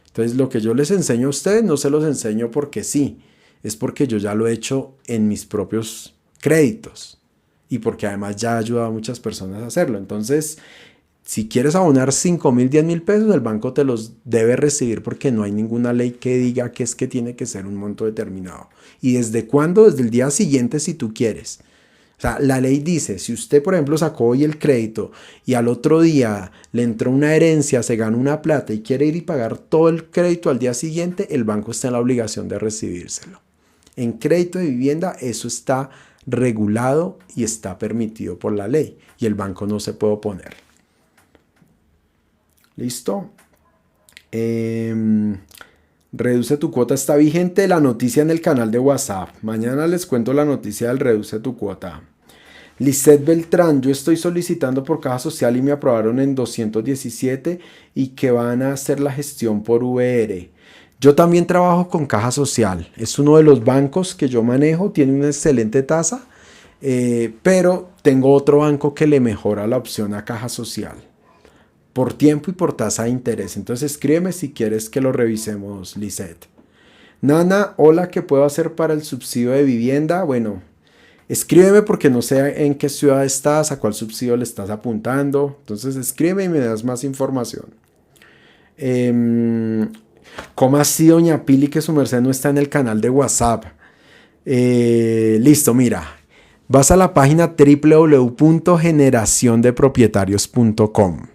Entonces lo que yo les enseño a ustedes no se los enseño porque sí, es porque yo ya lo he hecho en mis propios créditos y porque además ya ha ayudado a muchas personas a hacerlo. Entonces, si quieres abonar 5,000, 10,000 pesos, el banco te los debe recibir porque no hay ninguna ley que diga que es que tiene que ser un monto determinado. ¿Y desde cuándo? Desde el día siguiente si tú quieres. O sea, la ley dice, si usted, por ejemplo, sacó hoy el crédito y al otro día le entró una herencia, se ganó una plata y quiere ir y pagar todo el crédito al día siguiente, el banco está en la obligación de recibírselo. En crédito de vivienda eso está regulado y está permitido por la ley y el banco no se puede oponer. ¿Listo? Reduce tu cuota, está vigente la noticia en el canal de WhatsApp. Mañana les cuento la noticia del reduce tu cuota. Lisette Beltrán, yo estoy solicitando por Caja Social y me aprobaron en 217 y que van a hacer la gestión por VR. Yo también trabajo con Caja Social, es uno de los bancos que yo manejo, tiene una excelente tasa, pero tengo otro banco que le mejora la opción a Caja Social por tiempo y por tasa de interés. Entonces escríbeme si quieres que lo revisemos, Lisette. Nana, hola, ¿qué puedo hacer para el subsidio de vivienda? Bueno, escríbeme porque no sé en qué ciudad estás, a cuál subsidio le estás apuntando. Entonces escríbeme y me das más información. ¿Cómo así, doña Pili, que su merced no está en el canal de WhatsApp? Listo, mira. Vas a la página www.generaciondepropietarios.com.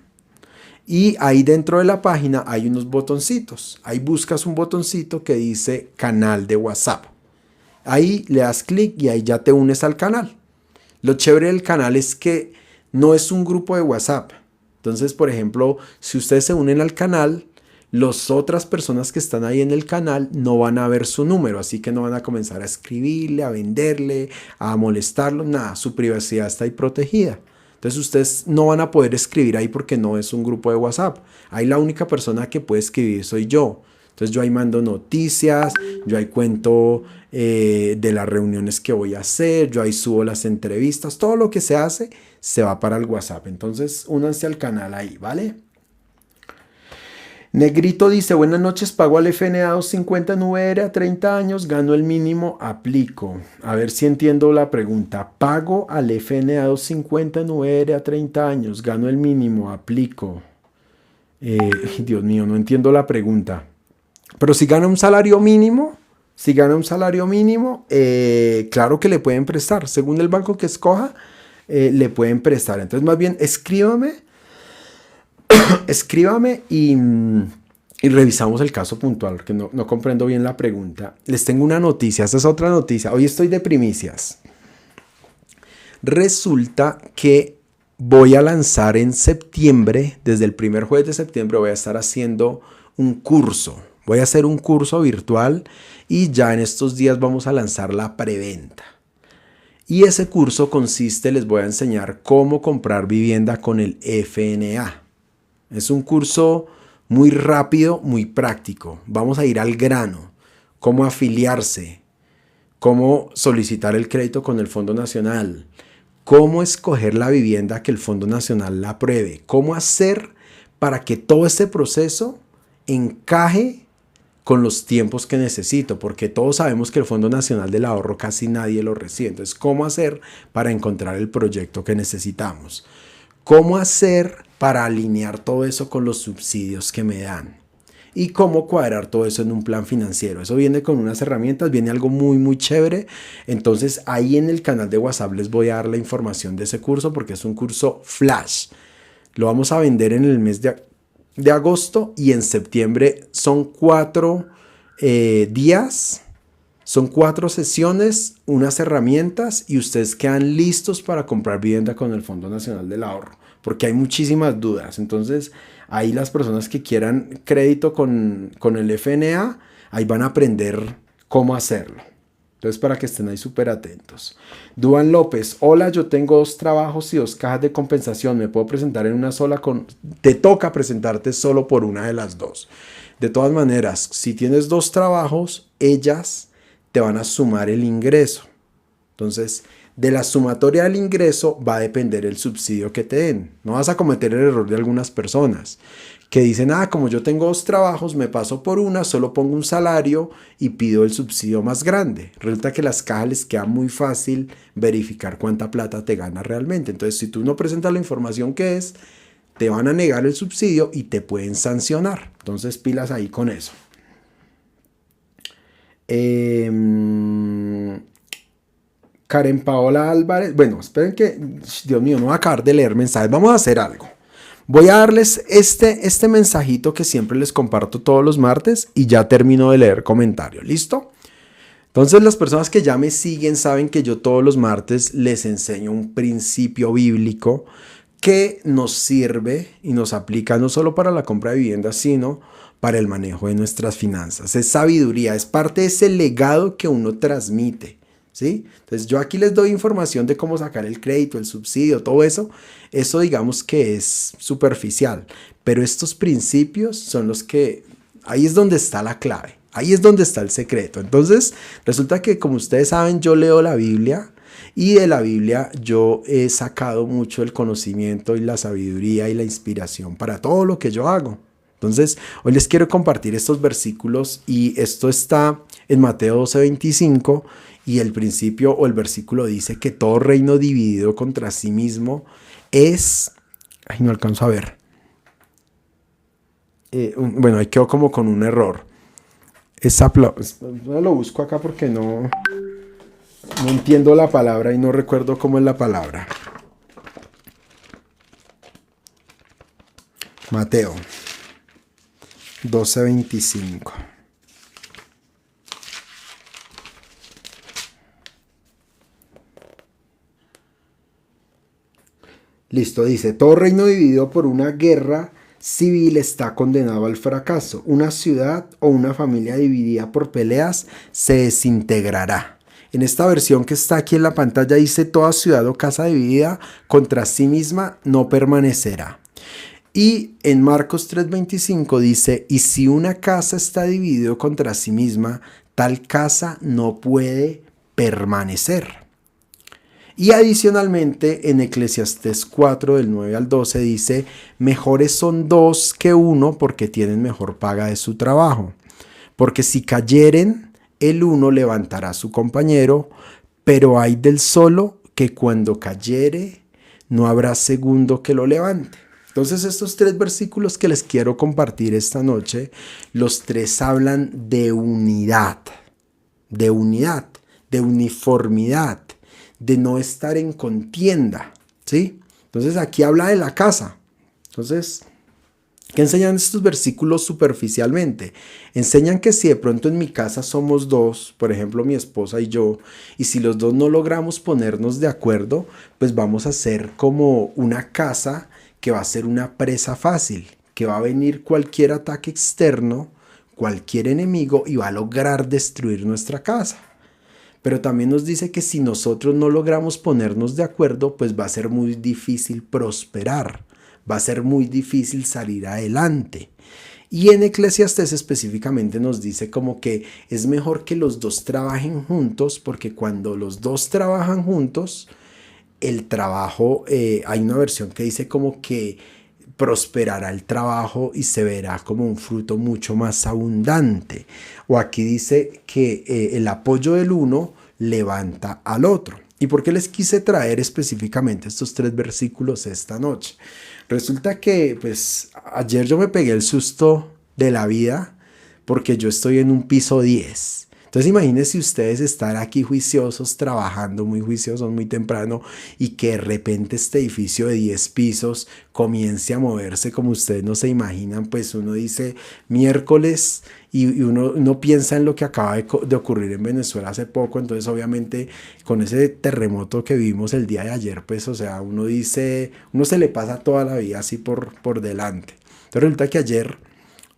Y ahí dentro de la página hay unos botoncitos. Ahí buscas un botoncito que dice canal de WhatsApp. Ahí le das clic y ahí ya te unes al canal. Lo chévere del canal es que no es un grupo de WhatsApp. Entonces, por ejemplo, si ustedes se unen al canal, las otras personas que están ahí en el canal no van a ver su número, así que no van a comenzar a escribirle, a venderle, a molestarlo, nada, su privacidad está ahí protegida. Entonces ustedes no van a poder escribir ahí porque no es un grupo de WhatsApp. Ahí la única persona que puede escribir soy yo. Entonces yo ahí mando noticias, yo ahí cuento de las reuniones que voy a hacer, yo ahí subo las entrevistas, todo lo que se hace se va para el WhatsApp. Entonces únanse al canal ahí, ¿vale? Negrito dice, buenas noches, pago al FNA 250 en VR a 30 años, gano el mínimo, aplico. A ver si entiendo la pregunta. Pago al FNA 250 en VR a 30 años, gano el mínimo, aplico. Dios mío, no entiendo la pregunta. Pero si gana un salario mínimo, claro que le pueden prestar. Según el banco que escoja, le pueden prestar. Entonces, más bien, escríbame y revisamos el caso puntual, porque no comprendo bien la pregunta. Les tengo una noticia, esta es otra noticia. Hoy estoy de primicias. Resulta que voy a lanzar en septiembre, desde el primer jueves de septiembre, voy a estar haciendo un curso. Voy a hacer un curso virtual y ya en estos días vamos a lanzar la preventa. Y ese curso consiste, les voy a enseñar cómo comprar vivienda con el FNA. Es un curso muy rápido, muy práctico. Vamos a ir al grano. Cómo afiliarse, cómo solicitar el crédito con el Fondo Nacional, cómo escoger la vivienda que el Fondo Nacional la apruebe, cómo hacer para que todo este proceso encaje con los tiempos que necesito, porque todos sabemos que el Fondo Nacional del Ahorro casi nadie lo recibe. Entonces, ¿cómo hacer para encontrar el proyecto que necesitamos? ¿Cómo hacer para alinear todo eso con los subsidios que me dan? Y cómo cuadrar todo eso en un plan financiero. Eso viene con unas herramientas, viene algo muy, muy chévere. Entonces, ahí en el canal de WhatsApp les voy a dar la información de ese curso porque es un curso flash. Lo vamos a vender en el mes de agosto y en septiembre son 4 días. Son 4 sesiones, unas herramientas y ustedes quedan listos para comprar vivienda con el Fondo Nacional del Ahorro, porque hay muchísimas dudas. Entonces, ahí las personas que quieran crédito con el FNA, ahí van a aprender cómo hacerlo. Entonces, para que estén ahí súper atentos. Duan López, hola, yo tengo 2 trabajos y 2 cajas de compensación. ¿Me puedo presentar en una sola? Te toca presentarte solo por una de las 2. De todas maneras, si tienes 2 trabajos, ellas te van a sumar el ingreso. Entonces, De la sumatoria del ingreso va a depender el subsidio que te den. No vas a cometer el error de algunas personas que dicen, como yo tengo dos trabajos, me paso por una, solo pongo un salario y pido el subsidio más grande. Resulta que a las cajas les queda muy fácil verificar cuánta plata te gana realmente. Entonces, si tú no presentas la información que es, te van a negar el subsidio y te pueden sancionar. Entonces, pilas ahí con eso. Karen Paola Álvarez. Bueno, esperen que, Dios mío, no voy a acabar de leer mensajes. Vamos a hacer algo. Voy a darles este mensajito que siempre les comparto todos los martes y ya termino de leer comentarios. ¿Listo? Entonces las personas que ya me siguen saben que yo todos los martes les enseño un principio bíblico que nos sirve y nos aplica no solo para la compra de viviendas, sino para el manejo de nuestras finanzas. Es sabiduría, es parte de ese legado que uno transmite. ¿Sí? Entonces yo aquí les doy información de cómo sacar el crédito, el subsidio, todo eso. Eso digamos que es superficial, pero estos principios son los que, ahí es donde está la clave, ahí es donde está el secreto. Entonces resulta que, como ustedes saben, yo leo la Biblia y de la Biblia yo he sacado mucho el conocimiento y la sabiduría y la inspiración para todo lo que yo hago. Entonces hoy les quiero compartir estos versículos y esto está en Mateo 12:25. Y el principio o el versículo dice que todo reino dividido contra sí mismo es... Ay, no alcanzo a ver. Bueno, ahí quedo como con un error. No lo busco acá porque no entiendo la palabra y no recuerdo cómo es la palabra. Mateo 12:25. Listo, dice, todo reino dividido por una guerra civil está condenado al fracaso. Una ciudad o una familia dividida por peleas se desintegrará. En esta versión que está aquí en la pantalla dice, toda ciudad o casa dividida contra sí misma no permanecerá. Y en Marcos 3:25 dice, y si una casa está dividida contra sí misma, tal casa no puede permanecer. Y adicionalmente en Eclesiastés 4 del 9 al 12 dice, mejores son dos que uno porque tienen mejor paga de su trabajo. Porque si cayeren, el uno levantará a su compañero, pero hay del solo que cuando cayere no habrá segundo que lo levante. Entonces estos tres versículos que les quiero compartir esta noche, los tres hablan de unidad, de uniformidad, de no estar en contienda, ¿sí? Entonces aquí habla de la casa. Entonces, ¿qué enseñan estos versículos superficialmente? Enseñan que si de pronto en mi casa somos dos, por ejemplo mi esposa y yo, y si los dos no logramos ponernos de acuerdo, pues vamos a hacer como una casa que va a ser una presa fácil, que va a venir cualquier ataque externo, cualquier enemigo y va a lograr destruir nuestra casa. Pero también nos dice que si nosotros no logramos ponernos de acuerdo, pues va a ser muy difícil prosperar, va a ser muy difícil salir adelante. Y en Eclesiastés específicamente nos dice como que es mejor que los dos trabajen juntos, porque cuando los dos trabajan juntos, el trabajo, hay una versión que dice como que prosperará el trabajo y se verá como un fruto mucho más abundante. O aquí dice que el apoyo del uno levanta al otro. ¿Y por qué les quise traer específicamente estos tres versículos esta noche? Resulta que pues ayer yo me pegué el susto de la vida porque yo estoy en un piso 10. Entonces imagínense ustedes estar aquí juiciosos, trabajando muy juiciosos, muy temprano y que de repente este edificio de 10 pisos comience a moverse como ustedes no se imaginan. Pues uno dice miércoles y uno piensa en lo que acaba de ocurrir en Venezuela hace poco. Entonces obviamente con ese terremoto que vimos el día de ayer, pues o sea, uno dice, uno se le pasa toda la vida así por delante. Entonces resulta que ayer,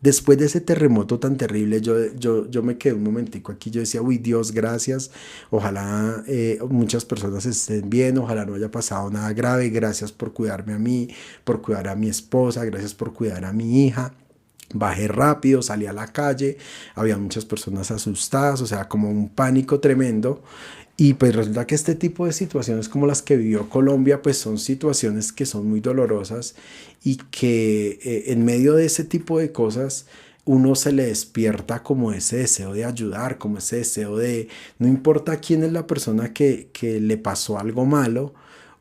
después de ese terremoto tan terrible, yo me quedé un momentico aquí, yo decía, uy Dios, gracias, ojalá muchas personas estén bien, ojalá no haya pasado nada grave, gracias por cuidarme a mí, por cuidar a mi esposa, gracias por cuidar a mi hija. Bajé rápido, salí a la calle, había muchas personas asustadas, o sea, como un pánico tremendo. Y pues resulta que este tipo de situaciones como las que vivió Colombia, pues son situaciones que son muy dolorosas y que en medio de ese tipo de cosas uno se le despierta como ese deseo de ayudar, como ese deseo de, no importa quién es la persona que le pasó algo malo,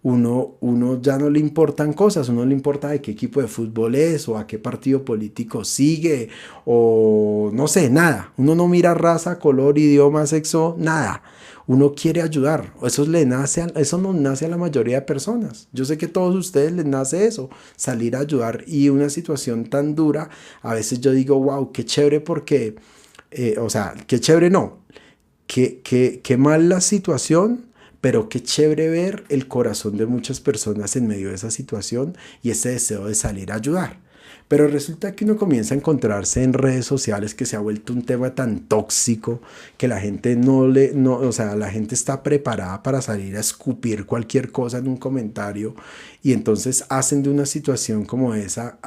uno ya no le importan cosas, uno le importa de qué equipo de fútbol es o a qué partido político sigue o no sé, nada. Uno no mira raza, color, idioma, sexo, nada. Uno quiere ayudar. Eso nos nace a la mayoría de personas. Yo sé que a todos ustedes les nace eso, salir a ayudar y una situación tan dura, a veces yo digo, wow, qué chévere porque, o sea, qué chévere no, qué mal la situación, pero qué chévere ver el corazón de muchas personas en medio de esa situación y ese deseo de salir a ayudar. Pero resulta que uno comienza a encontrarse en redes sociales que se ha vuelto un tema tan tóxico que la gente o sea, la gente está preparada para salir a escupir cualquier cosa en un comentario y entonces hacen de una situación como esa,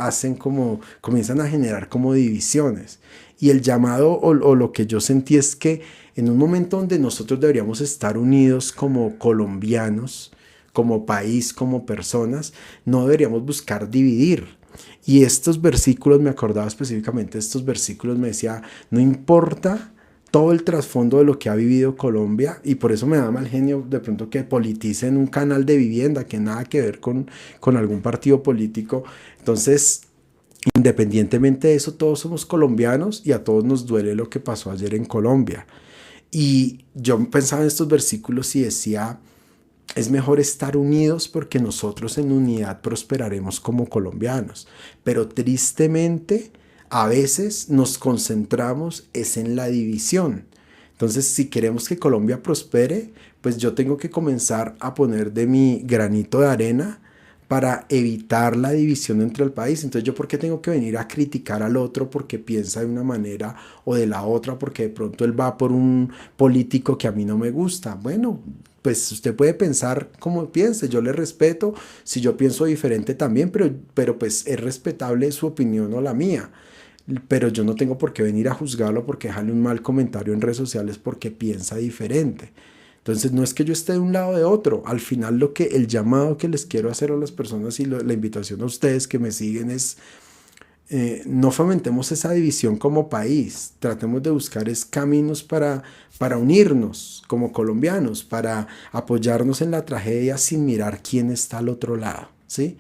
comienzan a generar como divisiones. Y el llamado o lo que yo sentí es que en un momento donde nosotros deberíamos estar unidos como colombianos, como país, como personas, no deberíamos buscar dividir. Y estos versículos, me acordaba específicamente de estos versículos, me decía, no importa todo el trasfondo de lo que ha vivido Colombia, y por eso me da mal genio de pronto que politicen un canal de vivienda que nada que ver con algún partido político. Entonces, independientemente de eso, todos somos colombianos y a todos nos duele lo que pasó ayer en Colombia. Y yo pensaba en estos versículos y decía, es mejor estar unidos porque nosotros en unidad prosperaremos como colombianos. Pero tristemente, a veces nos concentramos es en la división. Entonces, si queremos que Colombia prospere, pues yo tengo que comenzar a poner de mi granito de arena para evitar la división entre el país. Entonces, ¿yo por qué tengo que venir a criticar al otro porque piensa de una manera o de la otra porque de pronto él va por un político que a mí no me gusta? Bueno, pues usted puede pensar como piense, yo le respeto, si yo pienso diferente también, pero pues es respetable su opinión o la mía. Pero yo no tengo por qué venir a juzgarlo porque dejarle un mal comentario en redes sociales porque piensa diferente. Entonces no es que yo esté de un lado o de otro. Al final el llamado que les quiero hacer a las personas y la invitación a ustedes que me siguen es no fomentemos esa división como país. Tratemos de buscar caminos para unirnos como colombianos, para apoyarnos en la tragedia sin mirar quién está al otro lado, ¿sí?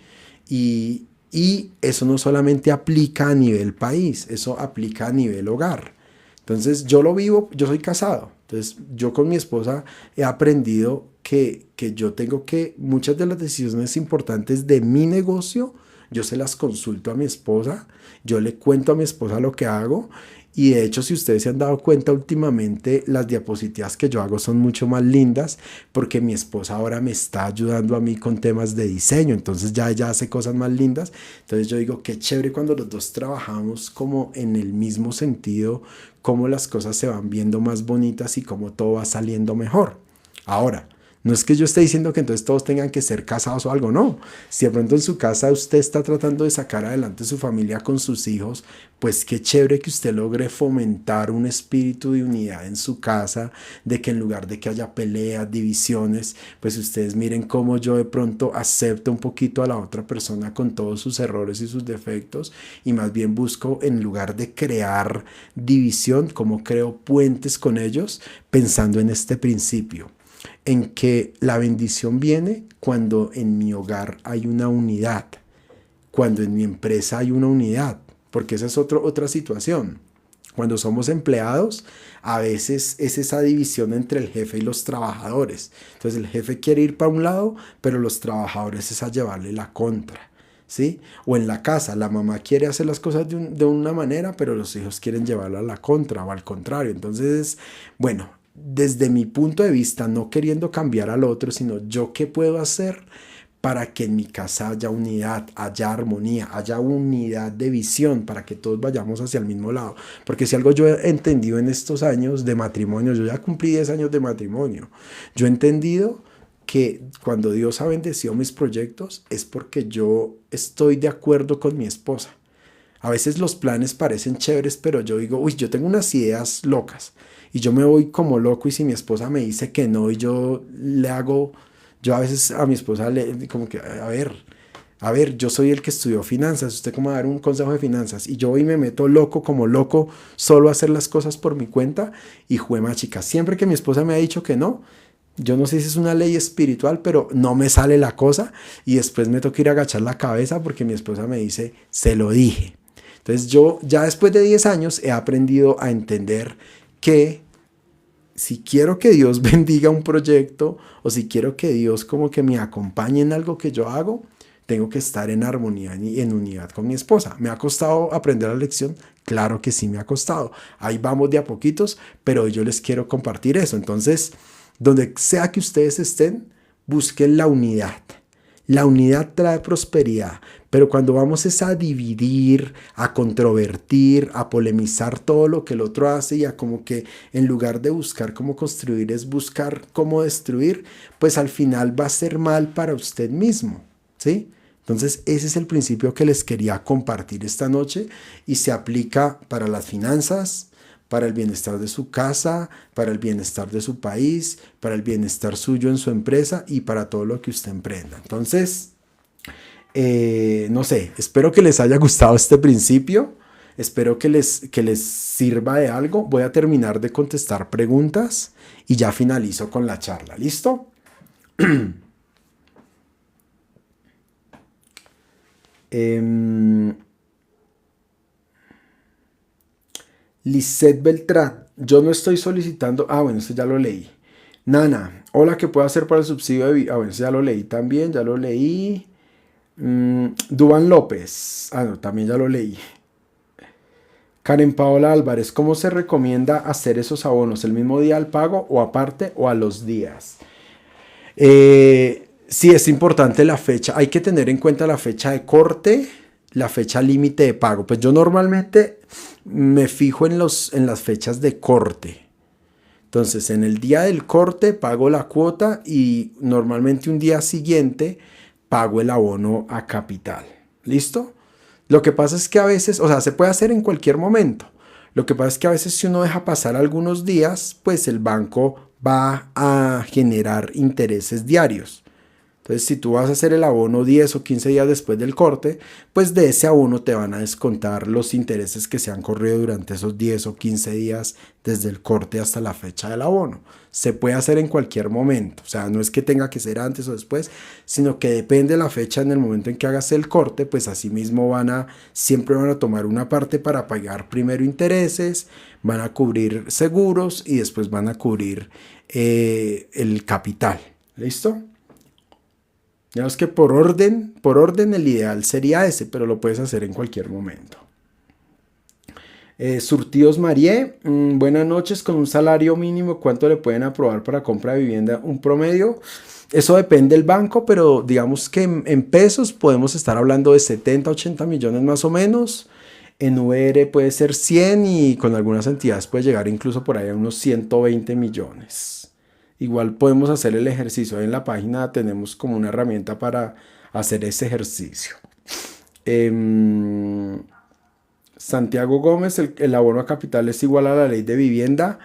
Y eso no solamente aplica a nivel país, eso aplica a nivel hogar. Entonces yo lo vivo, yo soy casado, entonces yo con mi esposa he aprendido que yo tengo que, muchas de las decisiones importantes de mi negocio, yo se las consulto a mi esposa, yo le cuento a mi esposa lo que hago y de hecho si ustedes se han dado cuenta últimamente las diapositivas que yo hago son mucho más lindas porque mi esposa ahora me está ayudando a mí con temas de diseño, entonces ya ella hace cosas más lindas, entonces yo digo qué chévere cuando los dos trabajamos como en el mismo sentido, cómo las cosas se van viendo más bonitas y cómo todo va saliendo mejor. Ahora, no es que yo esté diciendo que entonces todos tengan que ser casados o algo, no. Si de pronto en su casa usted está tratando de sacar adelante su familia con sus hijos, pues qué chévere que usted logre fomentar un espíritu de unidad en su casa, de que en lugar de que haya peleas, divisiones, pues ustedes miren cómo yo de pronto acepto un poquito a la otra persona con todos sus errores y sus defectos y más bien busco en lugar de crear división, cómo creo puentes con ellos pensando en este principio en que la bendición viene cuando en mi hogar hay una unidad, cuando en mi empresa hay una unidad, porque esa es otra situación. Cuando somos empleados, a veces es esa división entre el jefe y los trabajadores. Entonces el jefe quiere ir para un lado, pero los trabajadores es a llevarle la contra. ¿Sí? O en la casa, la mamá quiere hacer las cosas de una manera, pero los hijos quieren llevarla a la contra o al contrario. Entonces, bueno, desde mi punto de vista, no queriendo cambiar al otro, sino yo qué puedo hacer para que en mi casa haya unidad, haya armonía, haya unidad de visión, para que todos vayamos hacia el mismo lado. Porque si algo yo he entendido en estos años de matrimonio, yo ya cumplí 10 años de matrimonio, yo he entendido que cuando Dios ha bendecido mis proyectos es porque yo estoy de acuerdo con mi esposa. A veces los planes parecen chéveres, pero yo digo, uy, yo tengo unas ideas locas y yo me voy como loco y si mi esposa me dice que no y yo le hago, yo a veces a mi esposa le como que, a ver, yo soy el que estudió finanzas, usted cómo va a dar un consejo de finanzas y yo hoy me meto loco como loco solo a hacer las cosas por mi cuenta y juema chica, siempre que mi esposa me ha dicho que no, yo no sé si es una ley espiritual, pero no me sale la cosa y después me toca ir a agachar la cabeza porque mi esposa me dice, se lo dije. Entonces yo ya después de 10 años he aprendido a entender que si quiero que Dios bendiga un proyecto o si quiero que Dios como que me acompañe en algo que yo hago, tengo que estar en armonía y en unidad con mi esposa. ¿Me ha costado aprender la lección? Claro que sí me ha costado. Ahí vamos de a poquitos, pero yo les quiero compartir eso. Entonces, donde sea que ustedes estén, busquen la unidad. La unidad trae prosperidad, pero cuando vamos es a dividir, a controvertir, a polemizar todo lo que el otro hace y a como que en lugar de buscar cómo construir es buscar cómo destruir, pues al final va a ser mal para usted mismo, ¿sí? Entonces ese es el principio que les quería compartir esta noche y se aplica para las finanzas, para el bienestar de su casa, para el bienestar de su país, para el bienestar suyo en su empresa y para todo lo que usted emprenda. Entonces, no sé, espero que les haya gustado este principio, espero que les sirva de algo. Voy a terminar de contestar preguntas y ya finalizo con la charla. ¿Listo? Lisette Beltrán, yo no estoy solicitando. Ah, bueno, esto ya lo leí. Nana, hola, ¿qué puedo hacer para el subsidio de vida? Ah, bueno, eso ya lo leí también, ya lo leí. Duván López, ah, no, también ya lo leí. Karen Paola Álvarez, ¿cómo se recomienda hacer esos abonos? ¿El mismo día al pago o aparte o a los días? Sí, es importante la fecha. Hay que tener en cuenta la fecha de corte, la fecha límite de pago. Pues yo normalmente me fijo en las fechas de corte. Entonces, en el día del corte pago la cuota y normalmente un día siguiente pago el abono a capital. ¿Listo? Lo que pasa es que a veces, o sea, se puede hacer en cualquier momento. Lo que pasa es que a veces si uno deja pasar algunos días, pues el banco va a generar intereses diarios. Entonces, si tú vas a hacer el abono 10 o 15 días después del corte, pues de ese abono te van a descontar los intereses que se han corrido durante esos 10 o 15 días desde el corte hasta la fecha del abono. Se puede hacer en cualquier momento, o sea, no es que tenga que ser antes o después, sino que depende de la fecha en el momento en que hagas el corte, pues asimismo siempre van a tomar una parte para pagar primero intereses, van a cubrir seguros y después van a cubrir el capital. ¿Listo? Digamos que por orden el ideal sería ese, pero lo puedes hacer en cualquier momento. Surtidos Marie, buenas noches, con un salario mínimo, ¿cuánto le pueden aprobar para compra de vivienda? Un promedio, eso depende del banco, pero digamos que en pesos podemos estar hablando de 70, 80 millones más o menos. En VR puede ser 100 y con algunas entidades puede llegar incluso por ahí a unos 120 millones. Igual podemos hacer el ejercicio. Ahí en la página tenemos como una herramienta para hacer ese ejercicio. Santiago Gómez, el abono a capital es igual a la ley de vivienda.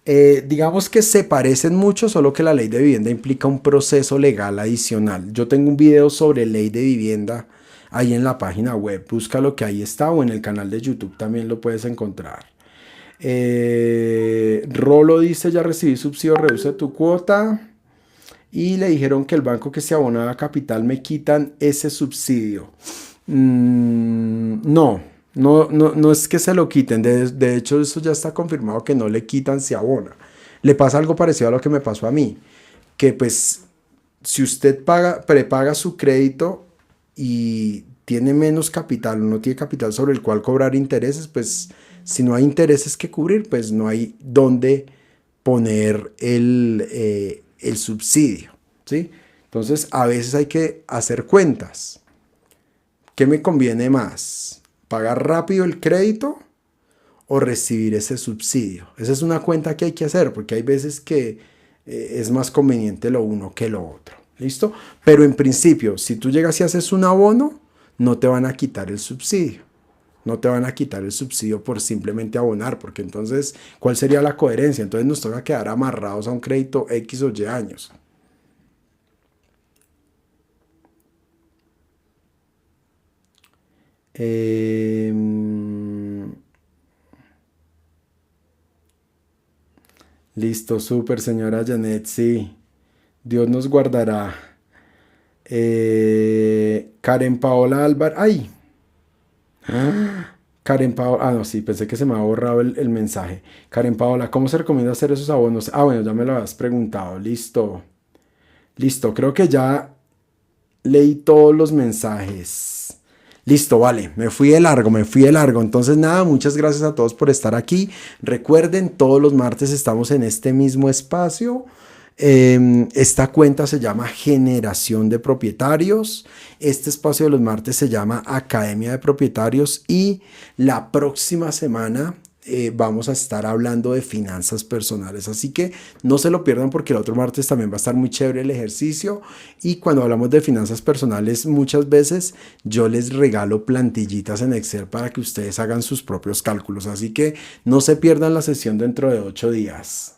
Digamos que se parecen mucho, solo que la ley de vivienda implica un proceso legal adicional. Yo tengo un video sobre ley de vivienda ahí en la página web. Busca lo que ahí está o en el canal de YouTube también lo puedes encontrar. Rolo dice, ya recibí subsidio, reduce tu cuota. Y le dijeron que el banco que se abonaba a capital me quitan ese subsidio. No es que se lo quiten. De hecho, eso ya está confirmado que no le quitan, se abona. Le pasa algo parecido a lo que me pasó a mí. Que pues, si usted prepaga su crédito y tiene menos capital, no tiene capital sobre el cual cobrar intereses, pues si no hay intereses que cubrir, pues no hay dónde poner el subsidio, ¿sí? Entonces a veces hay que hacer cuentas. ¿Qué me conviene más? ¿Pagar rápido el crédito o recibir ese subsidio? Esa es una cuenta que hay que hacer porque hay veces que es más conveniente lo uno que lo otro. ¿Listo? Pero en principio, si tú llegas y haces un abono, no te van a quitar el subsidio. No te van a quitar el subsidio por simplemente abonar, porque entonces, ¿cuál sería la coherencia? Entonces nos toca quedar amarrados a un crédito X o Y años. Listo, súper, señora Janet, sí. Dios nos guardará. Karen Paola Álvarez. ¡Ay! Karen Paola. Ah, no, sí, pensé que se me había borrado el mensaje. Karen Paola, ¿cómo se recomienda hacer esos abonos? Ah, bueno, ya me lo habías preguntado. Listo. Listo, creo que ya leí todos los mensajes. Listo, vale, me fui de largo, me fui de largo. Entonces nada, muchas gracias a todos por estar aquí. Recuerden, todos los martes estamos en este mismo espacio. Esta cuenta se llama Generación de Propietarios. Este espacio de los martes se llama Academia de Propietarios y la próxima semana vamos a estar hablando de finanzas personales. Así que no se lo pierdan porque el otro martes también va a estar muy chévere el ejercicio. Y cuando hablamos de finanzas personales, muchas veces yo les regalo plantillitas en Excel para que ustedes hagan sus propios cálculos. Así que no se pierdan la sesión dentro de 8 días.